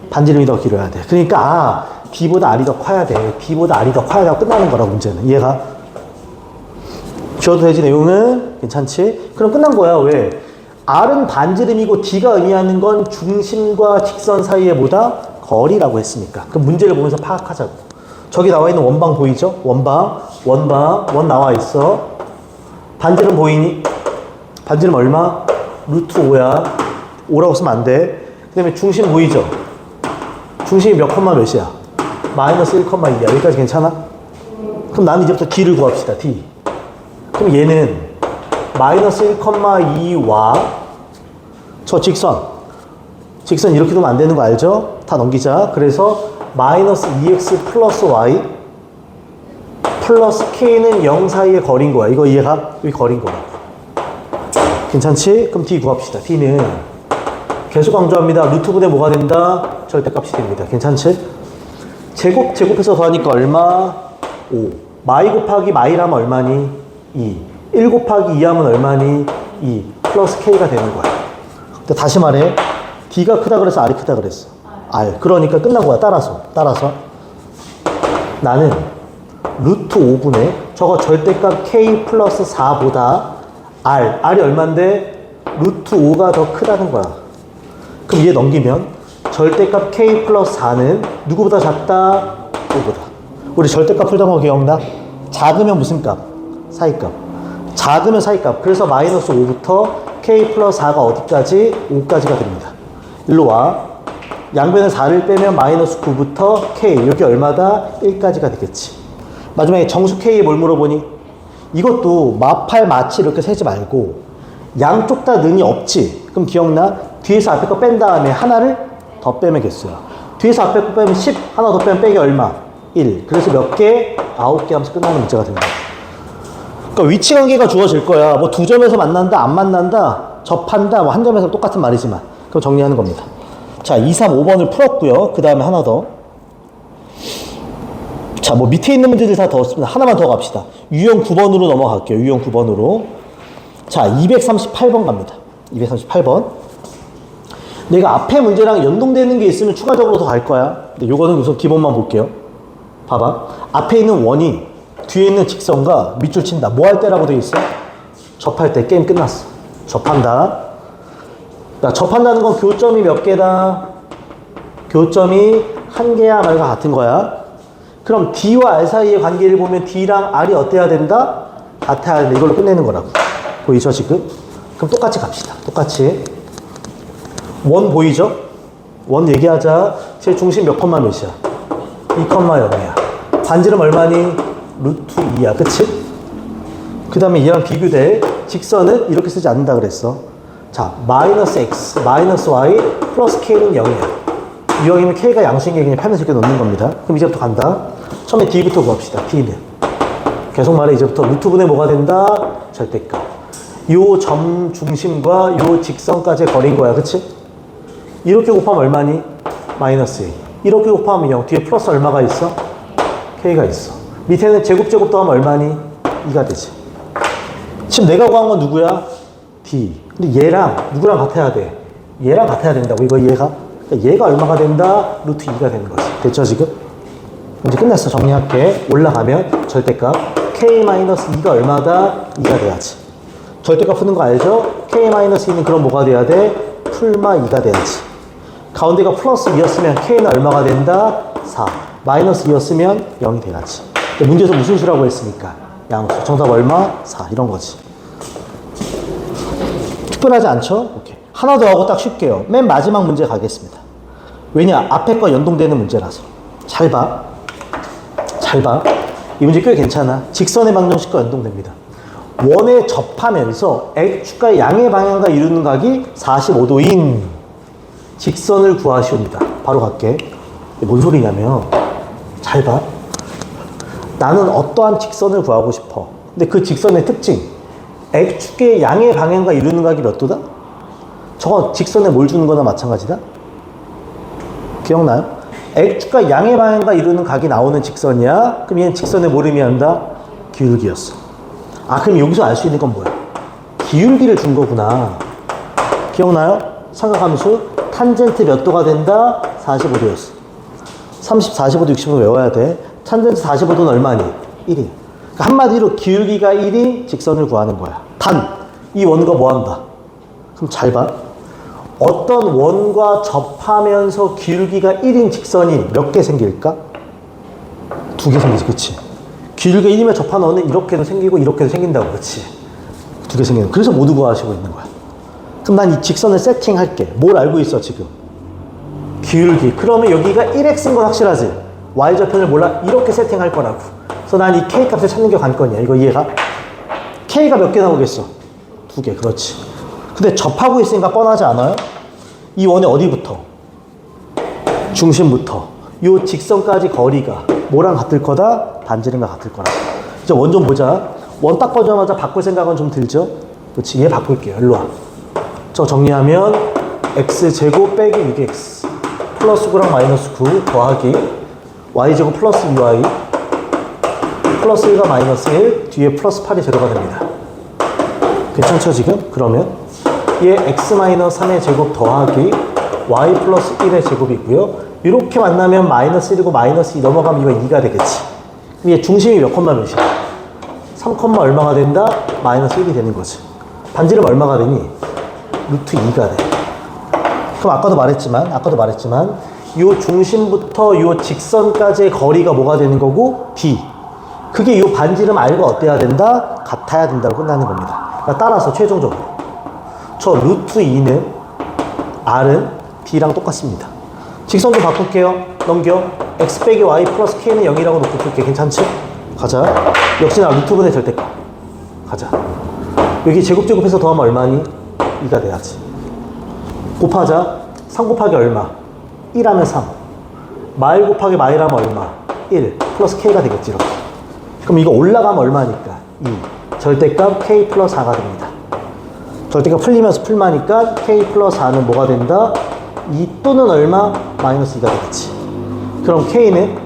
반지름이 더 길어야 돼. 그러니까 D보다 R이 더 커야 돼. D보다 R이 더 커야 되고 끝나는 거라 문제는. 이해가? 지워도 되지 내용은? 괜찮지? 그럼 끝난 거야. 왜? R은 반지름이고 D가 의미하는 건 중심과 직선 사이의 뭐다? 거리라고 했으니까. 그럼 문제를 보면서 파악하자고. 저기 나와 있는 원방 보이죠? 원 나와 있어. 반지름 보이니? 반지름 얼마? 루트 5야. 5라고 쓰면 안 돼. 그 다음에 중심 보이죠? 중심이 몇 컴마 몇이야? 마이너스 1,2야. 여기까지 괜찮아? 그럼 나는 이제부터 D를 구합시다. D. 그럼 얘는 마이너스 1,2와 저 직선 이렇게 두면 안 되는 거 알죠? 다 넘기자. 그래서 마이너스 2x 플러스 y 플러스 k는 0 사이의 거리인 거야. 이거 이해가? 여기 거리인 거야. 괜찮지? 그럼 D 구합시다. D는 계속 강조합니다. 루트 분의 뭐가 된다? 절대값이 됩니다. 괜찮지? 제곱해서 더하니까 얼마? 5. 마이 곱하기 마이라면 얼마니? 2. 1 곱하기 2 하면 얼마니? 2. 플러스 K가 되는 거야. 다시 말해. D가 크다 그래서 R이 크다 그랬어. R. 그러니까 끝난 거야. 따라서. 나는 루트 5분의 저거 절대값 K 플러스 4보다 R이 얼만데? 루트 5가 더 크다는 거야. 그럼 얘 넘기면 절대값 K 플러스 4는 누구보다 작다? 5보다. 우리 절대값 풀던 거 기억나? 작으면 무슨 값? 사이값. 작으면 사이값. 그래서 마이너스 5부터 K 플러스 4가 어디까지? 5까지가 됩니다. 일로 와. 양변에 4를 빼면 마이너스 9부터 K. 여기 얼마다? 1까지가 되겠지. 마지막에 정수 K에 뭘 물어보니? 이것도 마팔, 마치 이렇게 세지 말고 양쪽 다 능이 없지? 그럼 기억나? 뒤에서 앞에 거 뺀 다음에 하나를 더 빼면 겠어요. 뒤에서 앞에 거 빼면 10, 하나 더 빼면 빼기 얼마? 1. 그래서 몇 개? 9개 하면서 끝나는 문제가 됩니다. 그러니까 위치 관계가 주어질 거야. 뭐 2점에서 만난다, 안 만난다, 접한다, 뭐 한 점에서 똑같은 말이지만. 그럼 정리하는 겁니다. 자, 2, 3, 5번을 풀었고요. 그 다음에 하나 더. 자, 뭐 밑에 있는 문제들 다 더 없습니다. 하나만 더 갑시다. 유형 9번으로 넘어갈게요. 유형 9번으로. 자, 238번 갑니다. 238번. 내가 앞에 문제랑 연동되는 게 있으면 추가적으로 더 갈 거야. 근데 요거는 우선 기본만 볼게요. 봐봐. 앞에 있는 원이 뒤에 있는 직선과 밑줄 친다. 뭐 할 때라고 돼 있어? 접할 때. 게임 끝났어. 접한다. 자, 접한다는 건 교점이 몇 개다? 교점이 한 개야 말과 같은 거야. 그럼 D와 R 사이의 관계를 보면 D랑 R이 어때야 된다? 같아야 된다. 이걸로 끝내는 거라고. 보이죠 지금? 그럼 똑같이 갑시다. 똑같이. 원 보이죠? 원 얘기하자. 제 중심 몇 컴마 몇이야? 2,0이야. 반지름 얼마니? 루트 2야. 그치? 그 다음에 얘랑 비교될 직선은 이렇게 쓰지 않는다 그랬어. 자, 마이너스 x, 마이너스 y, 플러스 k는 0이야. 유형이면 k가 양수인 게 그냥 편해서 이렇게 놓는 겁니다. 그럼 이제부터 간다. 처음에 d부터 구합시다. d는. 계속 말해. 이제부터 루트분의 뭐가 된다? 절대값. 요 점 중심과 요 직선까지의 거리인 거야. 그치? 이렇게 곱하면 얼마니? 마이너스 2. 이렇게 곱하면 0. 뒤에 플러스 얼마가 있어? k가 있어. 밑에는 제곱 더하면 얼마니? 2가 되지. 지금 내가 구한 건 누구야? d. 근데 얘랑 누구랑 같아야 돼? 얘랑 같아야 된다고. 이거 얘가. 그러니까 얘가 얼마가 된다? 루트 2가 되는 거지. 됐죠 지금? 이제 끝났어. 정리할게. 올라가면 절대값 k-2가 얼마다? 2가 돼야지. 절대값 푸는 거 알죠? k-2는 그럼 뭐가 돼야 돼? 풀마 2가 돼야지. 가운데가 플러스 2였으면 k는 얼마가 된다? 4. 마이너스 2였으면 0이 돼야지. 문제에서 무슨 수라고 했으니까? 양수. 정답 얼마? 4. 이런 거지. 특별하지 않죠? 오케이. 하나 더 하고 딱 쉽게요. 맨 마지막 문제 가겠습니다. 왜냐? 앞에 거 연동되는 문제라서. 잘 봐. 잘 봐. 이 문제 꽤 괜찮아. 직선의 방정식과 연동됩니다. 원에 접하면서 X축과 양의 방향과 이루는 각이 45도인 직선을 구하시옵니다. 바로 갈게. 뭔 소리냐면 잘 봐. 나는 어떠한 직선을 구하고 싶어. 근데 그 직선의 특징 X축의 양의 방향과 이루는 각이 몇 도다? 저거 직선에 뭘 주는 거나 마찬가지다? 기억나요? X축과 양의 방향과 이루는 각이 나오는 직선이야. 그럼 얘는 직선의 뭘 의미한다? 기울기였어. 아, 그럼 여기서 알 수 있는 건 뭐야? 기울기를 준 거구나. 기억나요? 삼각함수 탄젠트 몇 도가 된다? 45도였어. 30, 45도, 60도 외워야 돼. 탄젠트 45도는 얼마니? 1이. 그러니까 한마디로 기울기가 1이 직선을 구하는 거야. 단, 이 원과 뭐 한다? 그럼 잘 봐. 어떤 원과 접하면서 기울기가 1인 직선이 몇 개 생길까? 2개 생기지, 그치? 기울기가 1이면 접하는 원은 이렇게도 생기고 이렇게도 생긴다고, 그치? 2개 생기는. 그래서 모두 구하시고 있는 거야. 그럼 난 이 직선을 세팅할게. 뭘 알고 있어, 지금? 기울기. 그러면 여기가 1x인 건 확실하지? y좌편을 몰라? 이렇게 세팅할 거라고. 그래서 난 이 k 값을 찾는 게 관건이야. 이거 이해가? k가 몇 개 나오겠어? 2개, 그렇지. 근데 접하고 있으니까 뻔하지 않아요? 이 원의 어디부터? 중심부터. 요 직선까지 거리가 뭐랑 같을 거다? 반지름과 같을 거라고. 이제 원 좀 보자. 원 딱 보자마자 바꿀 생각은 좀 들죠? 그렇지. 얘 바꿀게요. 일로 와. 저 정리하면 x제곱 빼기 6x 플러스 9랑 마이너스 9 더하기 y제곱 플러스 2y 플러스 1과 마이너스 1 뒤에 플러스 8이 제로가 됩니다. 괜찮죠 지금? 그러면 얘 x-3의 제곱 더하기 y 플러스 1의 제곱이고요. 이렇게 만나면 마이너스 1이고 마이너스 2 넘어가면 이거 2가 되겠지. 얘 중심이 몇 컴마 몇이야? 3 컴마 얼마가 된다? 마이너스 1이 되는 거지. 반지름 얼마가 되니? 루트 2가 돼. 그럼 아까도 말했지만 요 중심부터 요 직선까지의 거리가 뭐가 되는 거고? b. 그게 요 반지름 r과 어때야 된다? 같아야 된다고 끝나는 겁니다. 그러니까 따라서 최종적으로 저 루트 2는 r은 b랑 똑같습니다. 직선 좀 바꿀게요. 넘겨. x 빼기 y 플러스 k는 0이라고 놓고 풀게. 괜찮지? 가자. 역시나 루트분의 절대값. 가자. 여기 제곱해서 더하면 얼마니? 2가 돼야지. 곱하자. 3 곱하기 얼마? 1하면 3. 마일 곱하기 마일하면 얼마? 1. 플러스 k가 되겠지, 이렇게. 그럼 이거 올라가면 얼마니까? 2. 절대값 k 플러스 4가 됩니다. 절대값 풀리면서 풀마니까 k 플러스 4는 뭐가 된다? 2 또는 얼마? 마이너스 2가 되겠지. 그럼 k는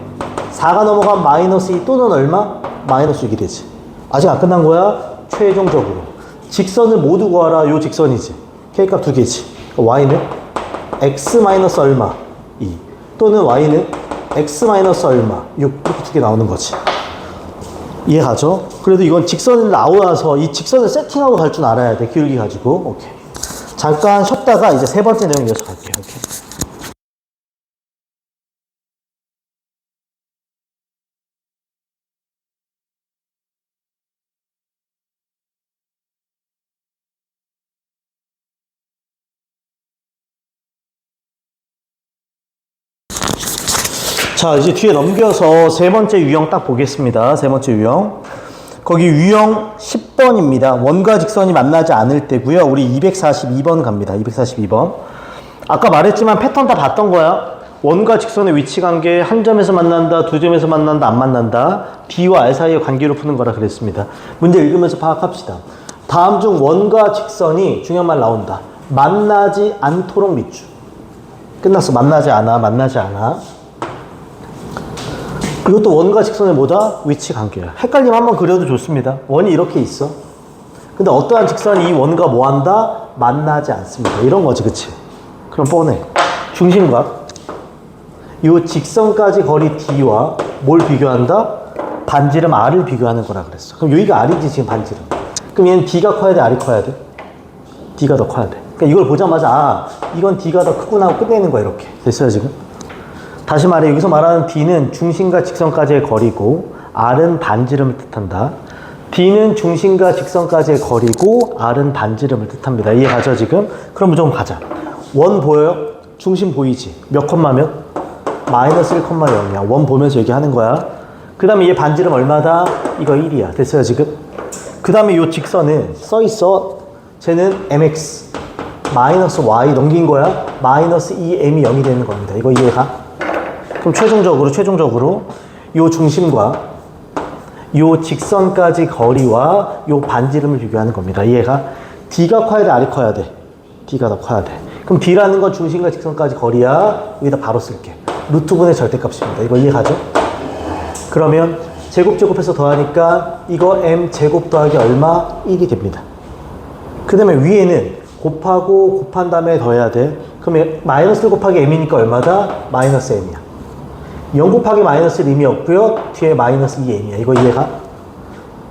4가 넘어가면 마이너스 2 또는 얼마? 마이너스 6이 되지. 아직 안 끝난 거야? 최종적으로 직선을 모두 구하라. 요 직선이지. K값 두 개지. Y는 X 마이너스 얼마 2 또는 Y는 X 마이너스 얼마 6 이렇게 두 개 나오는 거지. 이해가죠? 그래도 이건 직선을 나오나서 이 직선을 세팅하고 갈 줄 알아야 돼. 기울기 가지고. 오케이. 잠깐 쉬었다가 이제 세 번째 내용 이어서 갈게요. 오케이. 자, 이제 뒤에 넘겨서 세 번째 유형 딱 보겠습니다. 세 번째 유형. 거기 유형 10번입니다. 원과 직선이 만나지 않을 때고요. 우리 242번 갑니다. 242번. 아까 말했지만 패턴 다 봤던 거야. 원과 직선의 위치 관계 한 점에서 만난다, 두 점에서 만난다, 안 만난다. B와 R 사이의 관계로 푸는 거라 그랬습니다. 문제 읽으면서 파악합시다. 다음 중 원과 직선이 중요한 말 나온다. 만나지 않도록 밑줄. 끝났어. 만나지 않아, 만나지 않아. 이것도 원과 직선의 뭐다? 위치 관계야. 헷갈리면 한번 그려도 좋습니다. 원이 이렇게 있어. 근데 어떠한 직선이 이 원과 뭐 한다? 만나지 않습니다. 이런 거지, 그치? 그럼 뻔해. 중심각. 이 직선까지 거리 D와 뭘 비교한다? 반지름 R을 비교하는 거라 그랬어. 그럼 여기가 R이지, 지금 반지름. 그럼 얘는 D가 커야 돼, R이 커야 돼? D가 더 커야 돼. 그러니까 이걸 보자마자, 아, 이건 D가 더 크구나 하고 끝내는 거야, 이렇게. 됐어요, 지금? 다시 말해 여기서 말하는 D는 중심과 직선까지의 거리고 R은 반지름을 뜻한다. D는 중심과 직선까지의 거리고 R은 반지름을 뜻합니다. 이해가죠 지금? 그럼 무조건 가자. 원 보여요? 중심 보이지? 몇 콤마 몇? 마이너스 1,0이야. 원 보면서 얘기하는 거야. 그 다음에 얘 반지름 얼마다? 이거 1이야. 됐어요 지금? 그 다음에 요 직선은 써있어. 쟤는 mx 마이너스 y 넘긴 거야. 마이너스 2m이 0이 되는 겁니다. 이거 이해가? 그럼 최종적으로 요 중심과 요 직선까지 거리와 요 반지름을 비교하는 겁니다. 이해가? D가 커야 돼, R이 커야 돼? D가 더 커야 돼. 그럼 D라는 건 중심과 직선까지 거리야. 여기다 바로 쓸게. 루트분의 절대값입니다. 이거 이해가죠? 그러면 제곱해서 더하니까 이거 m제곱 더하기 얼마? 1이 됩니다. 그 다음에 위에는 곱한 다음에 더해야 돼. 그러면 마이너스 1 곱하기 m이니까 얼마다? 마이너스 m이야. 0 곱하기 마이너스 1 의미 없고요. 뒤에 마이너스 2m이야. 이거 이해가?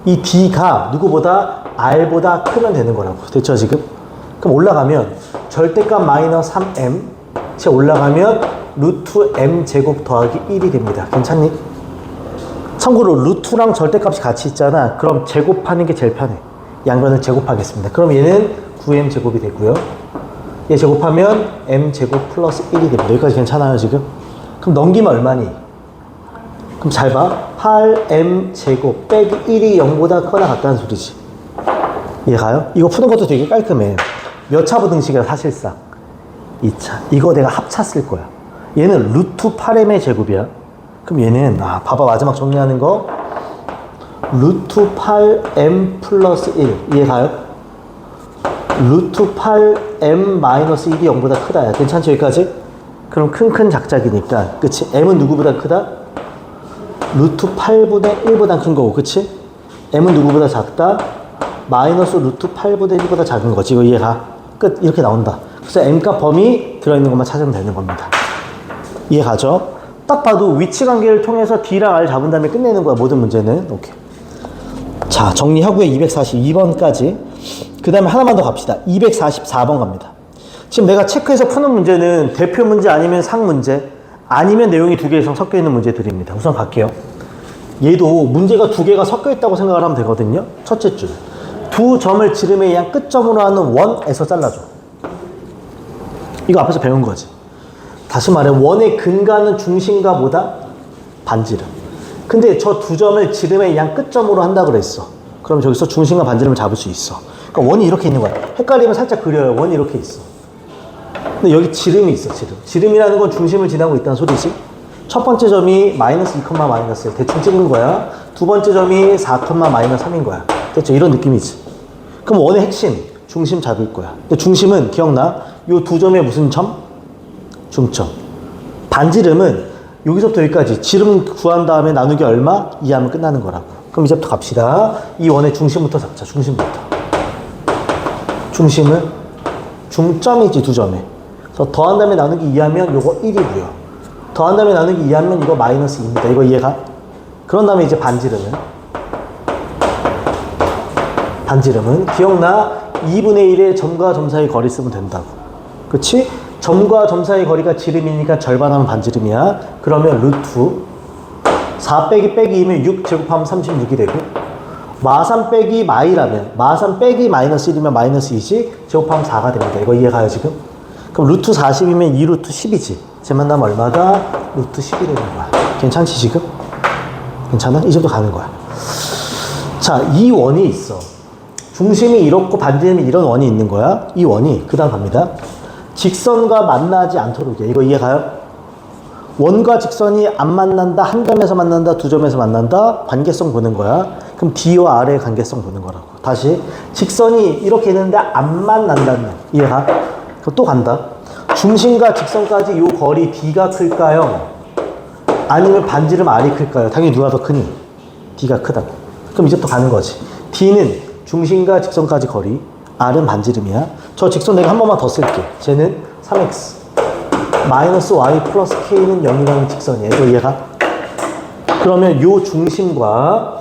이 D가 누구보다 R보다 크면 되는 거라고. 됐죠 지금? 그럼 올라가면 절대값 마이너스 3m 제 올라가면 루트 m 제곱 더하기 1이 됩니다. 괜찮니? 참고로 루트랑 절대값이 같이 있잖아. 그럼 제곱하는 게 제일 편해. 양변을 제곱하겠습니다. 그럼 얘는 9m 제곱이 되고요. 얘 제곱하면 m 제곱 플러스 1이 됩니다. 여기까지 괜찮아요 지금? 그럼 넘기면 얼마니? 그럼 잘 봐. 8m 제곱 빼기 1이 0보다 크거나 같다는 소리지. 이해가요? 이거 푸는 것도 되게 깔끔해. 몇 차부 등식이야 사실상? 2차. 이거 내가 합차 쓸 거야. 얘는 루트 8m의 제곱이야. 그럼 얘는 봐봐 마지막 정리하는 거 루트 8m 플러스 1 이해가요? 루트 8m 마이너스 1이 0보다 크다야. 괜찮죠 여기까지? 그럼 큰 작작이니까 그치? m은 누구보다 크다? 루트 8분의 1보다 큰 거고 그치? m은 누구보다 작다? 마이너스 루트 8분의 1보다 작은 거지. 이거 이해가? 끝. 이렇게 나온다. 그래서 m값 범위 들어있는 것만 찾으면 되는 겁니다. 이해가죠? 딱 봐도 위치 관계를 통해서 D랑 R 잡은 다음에 끝내는 거야 모든 문제는. 오케이. 자 정리하고요. 242번까지 그 다음에 하나만 더 갑시다. 244번 갑니다. 지금 내가 체크해서 푸는 문제는 대표 문제 아니면 상 문제 아니면 내용이 두 개 이상 섞여 있는 문제들입니다. 우선 갈게요. 얘도 문제가 두 개가 섞여 있다고 생각을 하면 되거든요. 첫째 줄. 두 점을 지름에 의한 끝점으로 하는 원에서 잘라줘. 이거 앞에서 배운 거지. 다시 말해 원의 근간은 중심과 보다 반지름. 근데 저 두 점을 지름에 의한 끝점으로 한다 그랬어. 그럼 저기서 중심과 반지름을 잡을 수 있어. 그러니까 원이 이렇게 있는 거야. 헷갈리면 살짝 그려요. 원이 이렇게 있어. 근데 여기 지름이 있어, 지름. 지름이라는 건 중심을 지나고 있다는 소리지. 첫 번째 점이 마이너스 2, 마이너스 1. 대충 찍은 거야. 두 번째 점이 4, 마이너스 3인 거야. 됐죠? 이런 느낌이지. 그럼 원의 핵심, 중심 잡을 거야. 근데 중심은 기억나? 요 두 점의 무슨 점? 중점. 반지름은 여기서부터 여기까지 지름 구한 다음에 나누기 얼마? 이하면 끝나는 거라고. 그럼 이제부터 갑시다. 이 원의 중심부터 잡자, 중심부터. 중심을 중점이지 두 점에. 그래서 더한 다음에 나누기 2하면 요거 1이고요. 더한 다음에 나누기 2하면 이거 마이너스 2입니다. 이거 이해가? 그런 다음에 이제 반지름은 기억나? 2분의 1의 점과 점 사이 거리 쓰면 된다고. 그치? 점과 점 사이 거리가 지름이니까 절반하면 반지름이야. 그러면 루트 4 빼기 2면 6 제곱하면 36이 되고, 마산 빼기 마이라면, 마산 빼기 마이너스 1이면 마이너스 2지 제곱하면 4가 됩니다. 이거 이해가요 지금? 그럼 루트 40이면 2루트 10이지. 쟤 만나면 얼마다? 루트 10이 되는 거야. 괜찮지 지금? 괜찮아? 이 정도 가는 거야. 자, 이 원이 있어. 중심이 이렇고 반지름이 이런 원이 있는 거야. 이 원이 그 다음 갑니다. 직선과 만나지 않도록 해. 이거 이해가요? 원과 직선이 안 만난다, 한 점에서 만난다, 두 점에서 만난다, 관계성 보는 거야. 그럼 D와 R의 관계성 보는 거라고. 다시 직선이 이렇게 있는데 안 만난다는, 이해가? 그럼 또 간다. 중심과 직선까지 이 거리 D가 클까요? 아니면 반지름 R이 클까요? 당연히 누가 더 크니? D가 크다고. 그럼 이제 또 가는 거지. D는 중심과 직선까지 거리, R은 반지름이야. 저 직선 내가 한 번만 더 쓸게. 쟤는 3x 마이너스 y 플러스 k는 0이라는 직선이에요. 이거 이해가? 그러면 요 중심과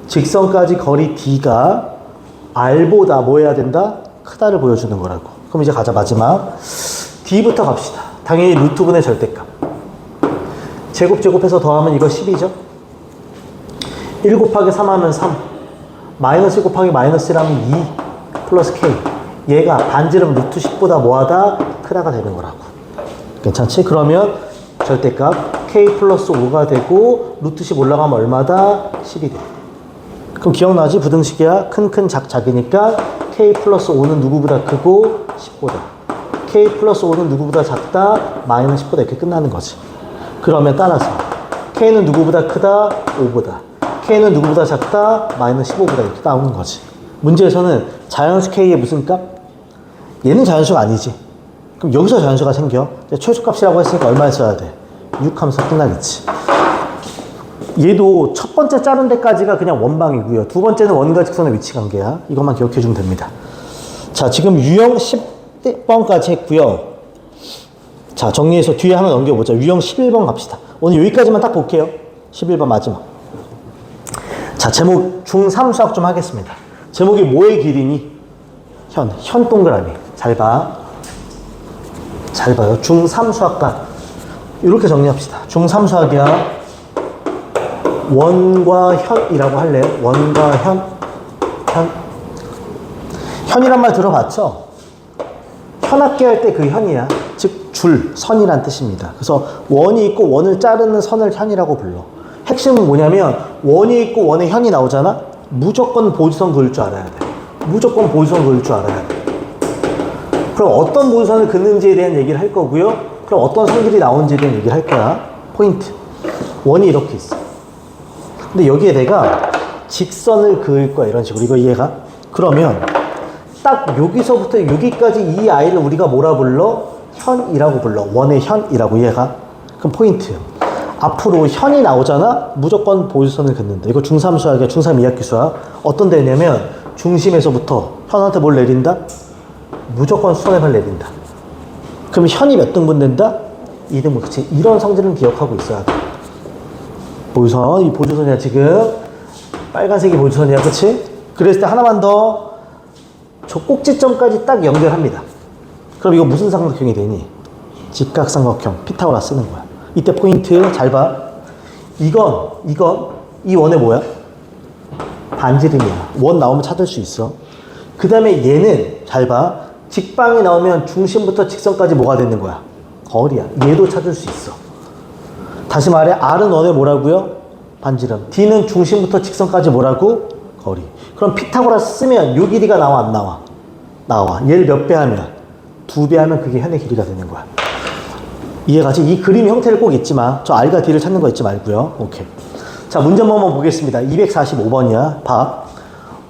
직선까지 거리 D가 R보다 뭐 해야 된다? 크다를 보여주는 거라고. 그럼 이제 가자. 마지막 D부터 갑시다. 당연히 루트분의 절대값. 제곱해서 더하면 이거 10이죠? 1 곱하기 3 하면 3. 마이너스 1 곱하기 마이너스 1 하면 2 플러스 k. 얘가 반지름 루트 10보다 뭐하다? 크다가 되는 거라고. 괜찮지? 그러면 절대값 k 플러스 5가 되고 루트 10 올라가면 얼마다? 10이 돼. 그럼 기억나지? 부등식이야. 큰 작이니까 k 플러스 5는 누구보다 크고 10보다. k 플러스 5는 누구보다 작다? 마이너스 10보다 이렇게 끝나는 거지. 그러면 따라서 k는 누구보다 크다? 5보다. k는 누구보다 작다? 마이너스 15보다 이렇게 나오는 거지. 문제에서는 자연수 k의 무슨 값? 얘는 자연수가 아니지. 그럼 여기서 자연수가 생겨. 최소값이라고 했으니까 얼마 써야 돼? 6 하면서 끝나겠지. 얘도 첫 번째 자른 데까지가 그냥 원방이고요. 두 번째는 원과 직선의 위치 관계야. 이것만 기억해 주면 됩니다. 자, 지금 유형 10번까지 했고요. 자, 정리해서 뒤에 하나 넘겨보자. 유형 11번 갑시다. 오늘 여기까지만 딱 볼게요. 11번 마지막. 자, 제목 중3 수학 좀 하겠습니다. 제목이 뭐의 길이니? 현 동그라미. 잘 봐. 잘 봐요. 중3 수학과 이렇게 정리합시다. 중3 수학이야. 원과 현이라고 할래요? 원과 현이란 말 들어봤죠? 현악기 할 때 그 현이야. 즉 선이란 뜻입니다. 그래서 원이 있고 원을 자르는 선을 현이라고 불러. 핵심은 뭐냐면 원이 있고 원에 현이 나오잖아? 무조건 보조선 그을 줄 알아야 돼. 무조건 보조선 그을 줄 알아야 돼. 그럼 어떤 보조선을 긋는지에 대한 얘기를 할 거고요. 그럼 어떤 선들이 나오는지에 대한 얘기를 할 거야. 포인트. 원이 이렇게 있어. 근데 여기에 내가 직선을 그을 거야. 이런 식으로. 이거 이해가? 그러면 딱 여기서부터 여기까지 이 아이를 우리가 뭐라 불러? 현이라고 불러. 원의 현이라고. 이해가? 그럼 포인트. 앞으로 현이 나오잖아? 무조건 보조선을 긋는다. 이거 중3 수학이야. 중3 2학기 수학. 어떤 데냐면 중심에서부터 현한테 뭘 내린다? 무조건 수선해발 내린다. 그럼 현이 몇 등분 된다? 2등분. 그치? 이런 성질은 기억하고 있어야 돼. 보조선. 이 보조선이야 지금. 빨간색이 보조선이야. 그치? 그랬을 때 하나만 더. 저 꼭지점까지 딱 연결합니다. 그럼 이거 무슨 삼각형이 되니? 직각삼각형. 피타고라스 쓰는 거야. 이때 포인트 잘 봐. 이건 이 원의 뭐야? 반지름이야. 원 나오면 찾을 수 있어. 그 다음에 얘는 잘 봐. 직방이 나오면 중심부터 직선까지 뭐가 되는 거야? 거리야. 얘도 찾을 수 있어. 다시 말해 R은 원의 뭐라고요? 반지름. D는 중심부터 직선까지 뭐라고? 거리. 그럼 피타고라스 쓰면 요 길이가 나와 안 나와? 나와. 얘를 몇 배 하면? 2배 하면 그게 현의 길이가 되는 거야. 이해가지? 이 그림 형태를 꼭 잊지 마. 저 R과 D를 찾는 거 잊지 말고요. 오케이. 자, 문제 한번 보겠습니다. 245번이야. 봐.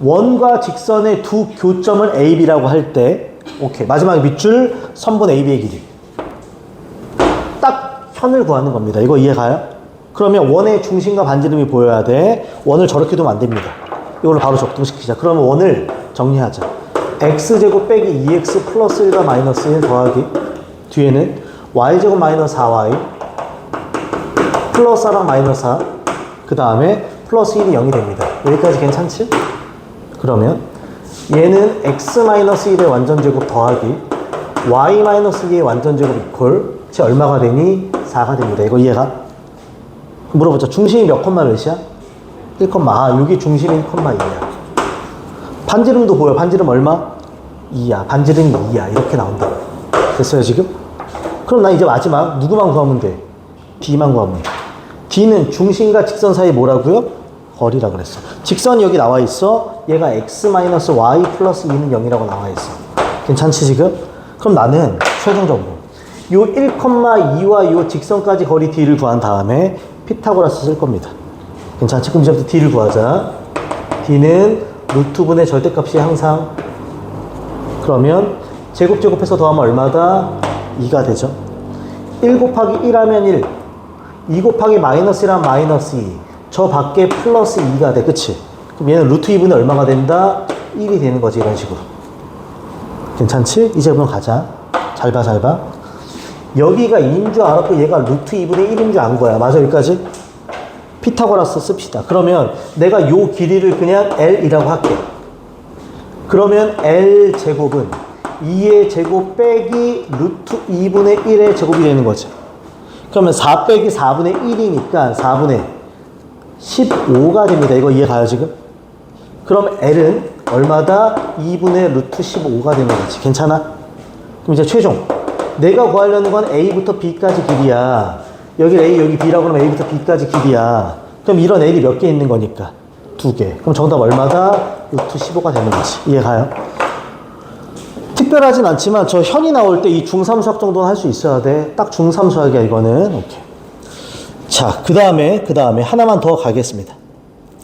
원과 직선의 두 교점을 A, B라고 할 때, 오케이. 마지막 밑줄 선분 A, B의 길이. 딱 현을 구하는 겁니다. 이거 이해가요? 그러면 원의 중심과 반지름이 보여야 돼. 원을 저렇게 두면 안 됩니다. 이걸로 바로 적동시키자. 그러면 원을 정리하자. x제곱 빼기 2x 플러스 1과 마이너스 1 더하기 뒤에는 y제곱 마이너스 4y 플러스 4랑 마이너스 4 그 다음에 플러스 1이 0이 됩니다. 여기까지 괜찮지? 그러면 얘는 x-1의 완전제곱 더하기 y-2의 완전제곱 이퀄 제 얼마가 되니? 4가 됩니다. 이거 이해가? 물어보자. 중심이 몇 콤마 몇이야? 1, 여기 중심이 1,2야. 반지름도 보여. 반지름 얼마? 2야. 반지름이 2야. 이렇게 나온다. 됐어요, 지금? 그럼 나 이제 마지막 누구만 구하면 돼? D만 구하면 돼. D는 중심과 직선 사이 뭐라고요? 거리라 그랬어. 직선이 여기 나와 있어. 얘가 x-y 플러스 2는 0이라고 나와 있어. 괜찮지, 지금? 그럼 나는 최종적으로 요 1,2와 요 직선까지 거리 D를 구한 다음에 피타고라스 쓸 겁니다. 괜찮지? 그럼 이제부터 D를 구하자. D는 루트분의 절대값이 항상 그러면 제곱해서 더하면 얼마다? 2가 되죠. 1 곱하기 1 하면 1 2 곱하기 마이너스 1하면 마이너스 2 저 밖에 플러스 2가 돼. 그치? 그럼 얘는 루트 2분의 얼마가 된다? 1이 되는 거지. 이런 식으로. 괜찮지? 이제 그럼 가자. 잘 봐. 여기가 2인 줄 알았고 얘가 루트 2분의 1인 줄 안 거야. 맞아, 여기까지? 피타고라스 씁시다. 그러면 내가 요 길이를 그냥 L이라고 할게. 그러면 L 제곱은 2의 제곱 빼기 루트 2분의 1의 제곱이 되는 거지. 그러면 4 빼기 4분의 1이니까 4분의 15가 됩니다. 이거 이해 가요, 지금? 그럼 L은 얼마다? 2분의 루트 15가 되는 거지. 괜찮아? 그럼 이제 최종. 내가 구하려는 건 A부터 B까지 길이야. 여기 A, 여기 B라고 그러면 A부터 B까지 길이야. 그럼 이런 L이 몇 개 있는 거니까? 2개. 그럼 정답 얼마다? 루트 15가 되는 거지. 이해 가요? 특별하진 않지만 저 현이 나올 때 이 중3 수학 정도는 할 수 있어야 돼. 딱 중3 수학이야, 이거는. 오케이. 자, 그 다음에 하나만 더 가겠습니다.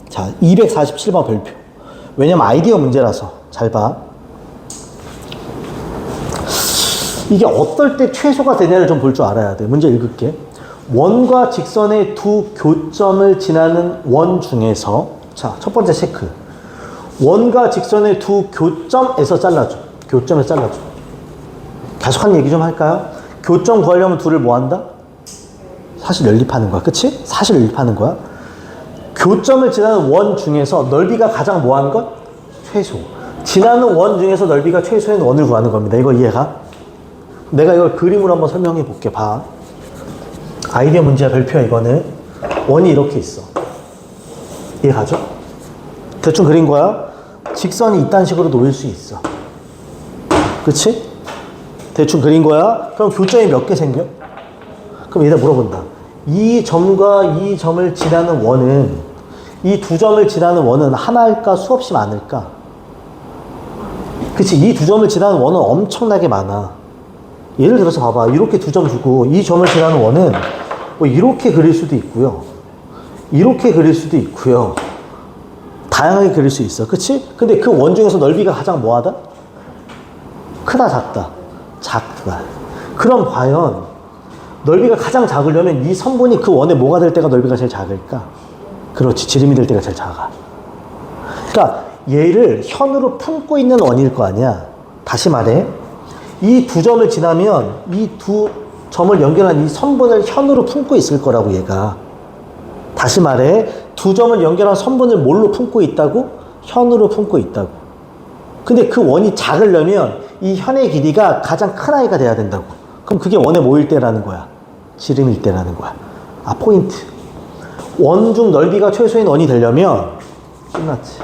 자, 247번 별표. 왜냐면 아이디어 문제라서. 잘 봐. 이게 어떨 때 최소가 되냐를 좀 볼 줄 알아야 돼. 문제 읽을게. 원과 직선의 두 교점을 지나는 원 중에서 자, 첫 번째 체크. 원과 직선의 두 교점에서 잘라줘. 교점에서 잘라줘. 계속 한 얘기 좀 할까요? 교점 구하려면 둘을 뭐 한다? 사실 연립하는 거야. 그치? 사실 연립하는 거야. 교점을 지나는 원 중에서 넓이가 가장 뭐 하는 것? 최소. 지나는 원 중에서 넓이가 최소인 원을 구하는 겁니다. 이거 이해가? 내가 이걸 그림으로 한번 설명해 볼게. 봐. 아이디어 문제야, 별표야, 이거는. 원이 이렇게 있어. 이해가죠? 대충 그린 거야. 직선이 이딴 식으로 놓일 수 있어. 그치? 대충 그린 거야. 그럼 교점이 몇 개 생겨? 그럼 얘가 물어본다. 이 점과 이 점을 지나는 원은, 이 두 점을 지나는 원은 하나일까, 수없이 많을까? 그치? 이 두 점을 지나는 원은 엄청나게 많아. 예를 들어서 봐봐. 이렇게 두 점 주고 이 점을 지나는 원은 뭐 이렇게 그릴 수도 있고요. 이렇게 그릴 수도 있고요. 다양하게 그릴 수 있어. 그치? 근데 그 원 중에서 넓이가 가장 뭐하다? 크다, 작다? 작다. 그럼 과연 넓이가 가장 작으려면 이 선분이 그 원에 뭐가 될 때가 넓이가 제일 작을까? 그렇지. 지름이 될 때가 제일 작아. 그러니까 얘를 현으로 품고 있는 원일 거 아니야. 다시 말해. 이 두 점을 지나면 이 두 점을 연결한 이 선분을 현으로 품고 있을 거라고, 얘가. 다시 말해. 두 점을 연결한 선분을 뭘로 품고 있다고? 현으로 품고 있다고. 근데 그 원이 작으려면 이 현의 길이가 가장 큰 아이가 돼야 된다고. 그럼 그게 원에 뭐일 때라는 거야? 지름일 때라는 거야. 아, 포인트. 원 중 넓이가 최소인 원이 되려면 끝났지.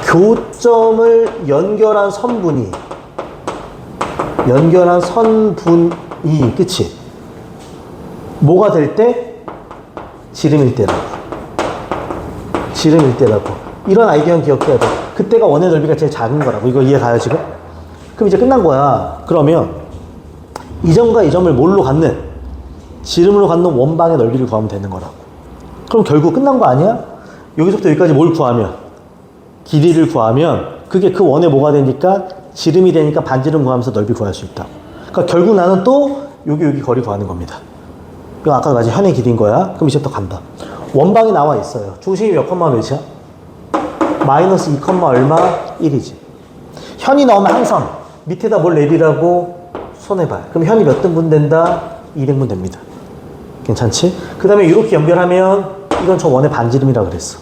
교점을 연결한 선분이 그치? 뭐가 될 때? 지름일 때라고. 지름일 때라고. 이런 아이디어는 기억해야 돼. 그때가 원의 넓이가 제일 작은 거라고. 이거 이해 가요, 지금? 그럼 이제 끝난 거야. 그러면 이 점과 이 점을 뭘로 갖는? 지름으로 갖는 원방의 넓이를 구하면 되는 거라고. 그럼 결국 끝난 거 아니야? 여기서부터 여기까지 뭘 구하면? 길이를 구하면 그게 그 원에 뭐가 되니까? 지름이 되니까 반지름 구하면서 넓이 구할 수 있다고. 그러니까 결국 나는 또 여기 거리 구하는 겁니다. 이거 아까 마치 현의 길이인 거야. 그럼 이제 또 간다. 원방이 나와 있어요. 중심이 몇 컴마 몇이야? 마이너스 2 컴마 얼마? 1이지. 현이 나오면 항상 밑에다 뭘 내리라고 손해봐요. 그럼 현이 몇 등분 된다? 2등분 됩니다. 괜찮지? 그 다음에 이렇게 연결하면 이건 저 원의 반지름이라고 그랬어.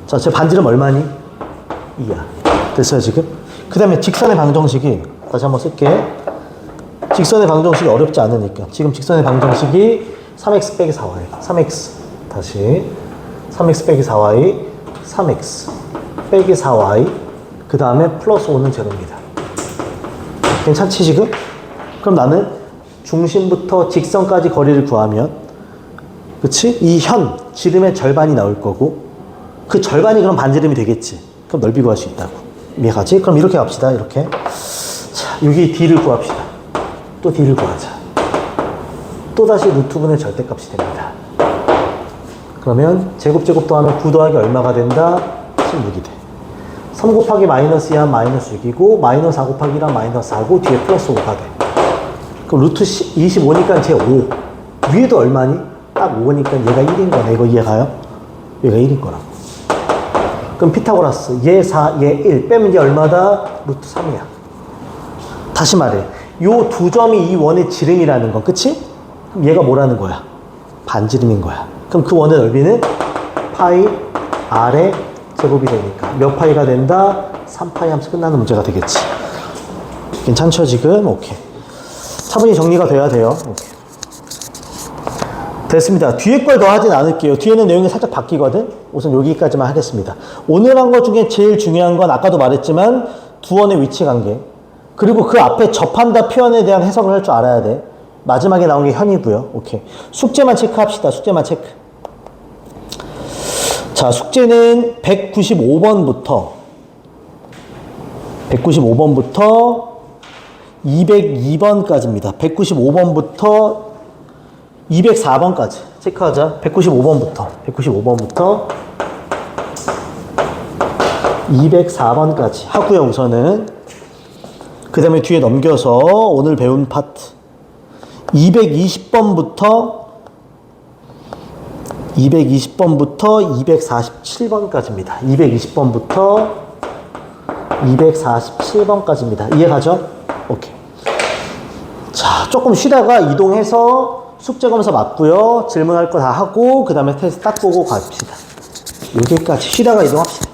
자, 제 반지름 얼마니? 2야. 됐어요, 지금? 그 다음에 직선의 방정식이, 다시 한번 쓸게. 직선의 방정식이 어렵지 않으니까. 지금 직선의 방정식이 3x 빼기 4y. 3x. 다시. 3x 빼기 4y. 3x 빼기 4y. 그 다음에 플러스 5는 제로입니다. 괜찮지, 지금? 그럼 나는 중심부터 직선까지 거리를 구하면, 그치? 이 현, 지름의 절반이 나올 거고, 그 절반이 그럼 반지름이 되겠지. 그럼 넓이 구할 수 있다고. 이해가지? 그럼 이렇게 갑시다, 이렇게. 자, 여기 d를 구합시다. 또 d를 구하자. 또다시 루트분의 절대값이 됩니다. 그러면 제곱 더하면 9 더하기 얼마가 된다? 16이 돼. 3 곱하기 마이너스 2한 마이너스 6이고, 마이너스 4 곱하기 1한 마이너스 4고, 뒤에 플러스 5가 돼. 그럼 루트 25니까 제 5. 위에도 얼마니? 딱 5니까 얘가 1인 거네. 이거 이해가요? 얘가 1인 거라고. 그럼 피타고라스. 얘 4, 얘 1. 빼면 얘 얼마다? 루트 3이야. 다시 말해. 요 두 점이 이 원의 지름이라는 건, 그치? 그럼 얘가 뭐라는 거야? 반지름인 거야. 그럼 그 원의 넓이는 파이 r의 제곱이 되니까 몇 파이가 된다? 3파이 하면서 끝나는 문제가 되겠지. 괜찮죠, 지금? 오케이. 차분히 정리가 돼야 돼요. 오케이. 됐습니다. 뒤에 걸 더 하진 않을게요. 뒤에는 내용이 살짝 바뀌거든? 우선 여기까지만 하겠습니다. 오늘 한 것 중에 제일 중요한 건 아까도 말했지만 두 원의 위치 관계. 그리고 그 앞에 접한다 표현에 대한 해석을 할 줄 알아야 돼. 마지막에 나온 게 현이고요. 오케이. 숙제만 체크합시다. 숙제만 체크. 자, 숙제는 195번부터 202번까지입니다. 195번부터 204번까지 체크하자. 195번부터 204번까지 하고요, 우선은. 그 다음에 뒤에 넘겨서 오늘 배운 파트 220번부터 247번까지입니다. 220번부터 247번까지입니다. 이해가죠? 오케이. 자, 조금 쉬다가 이동해서 숙제 검사 맞고요. 질문할 거 다 하고 그 다음에 테스트 딱 보고 갑시다. 여기까지 쉬다가 이동합시다.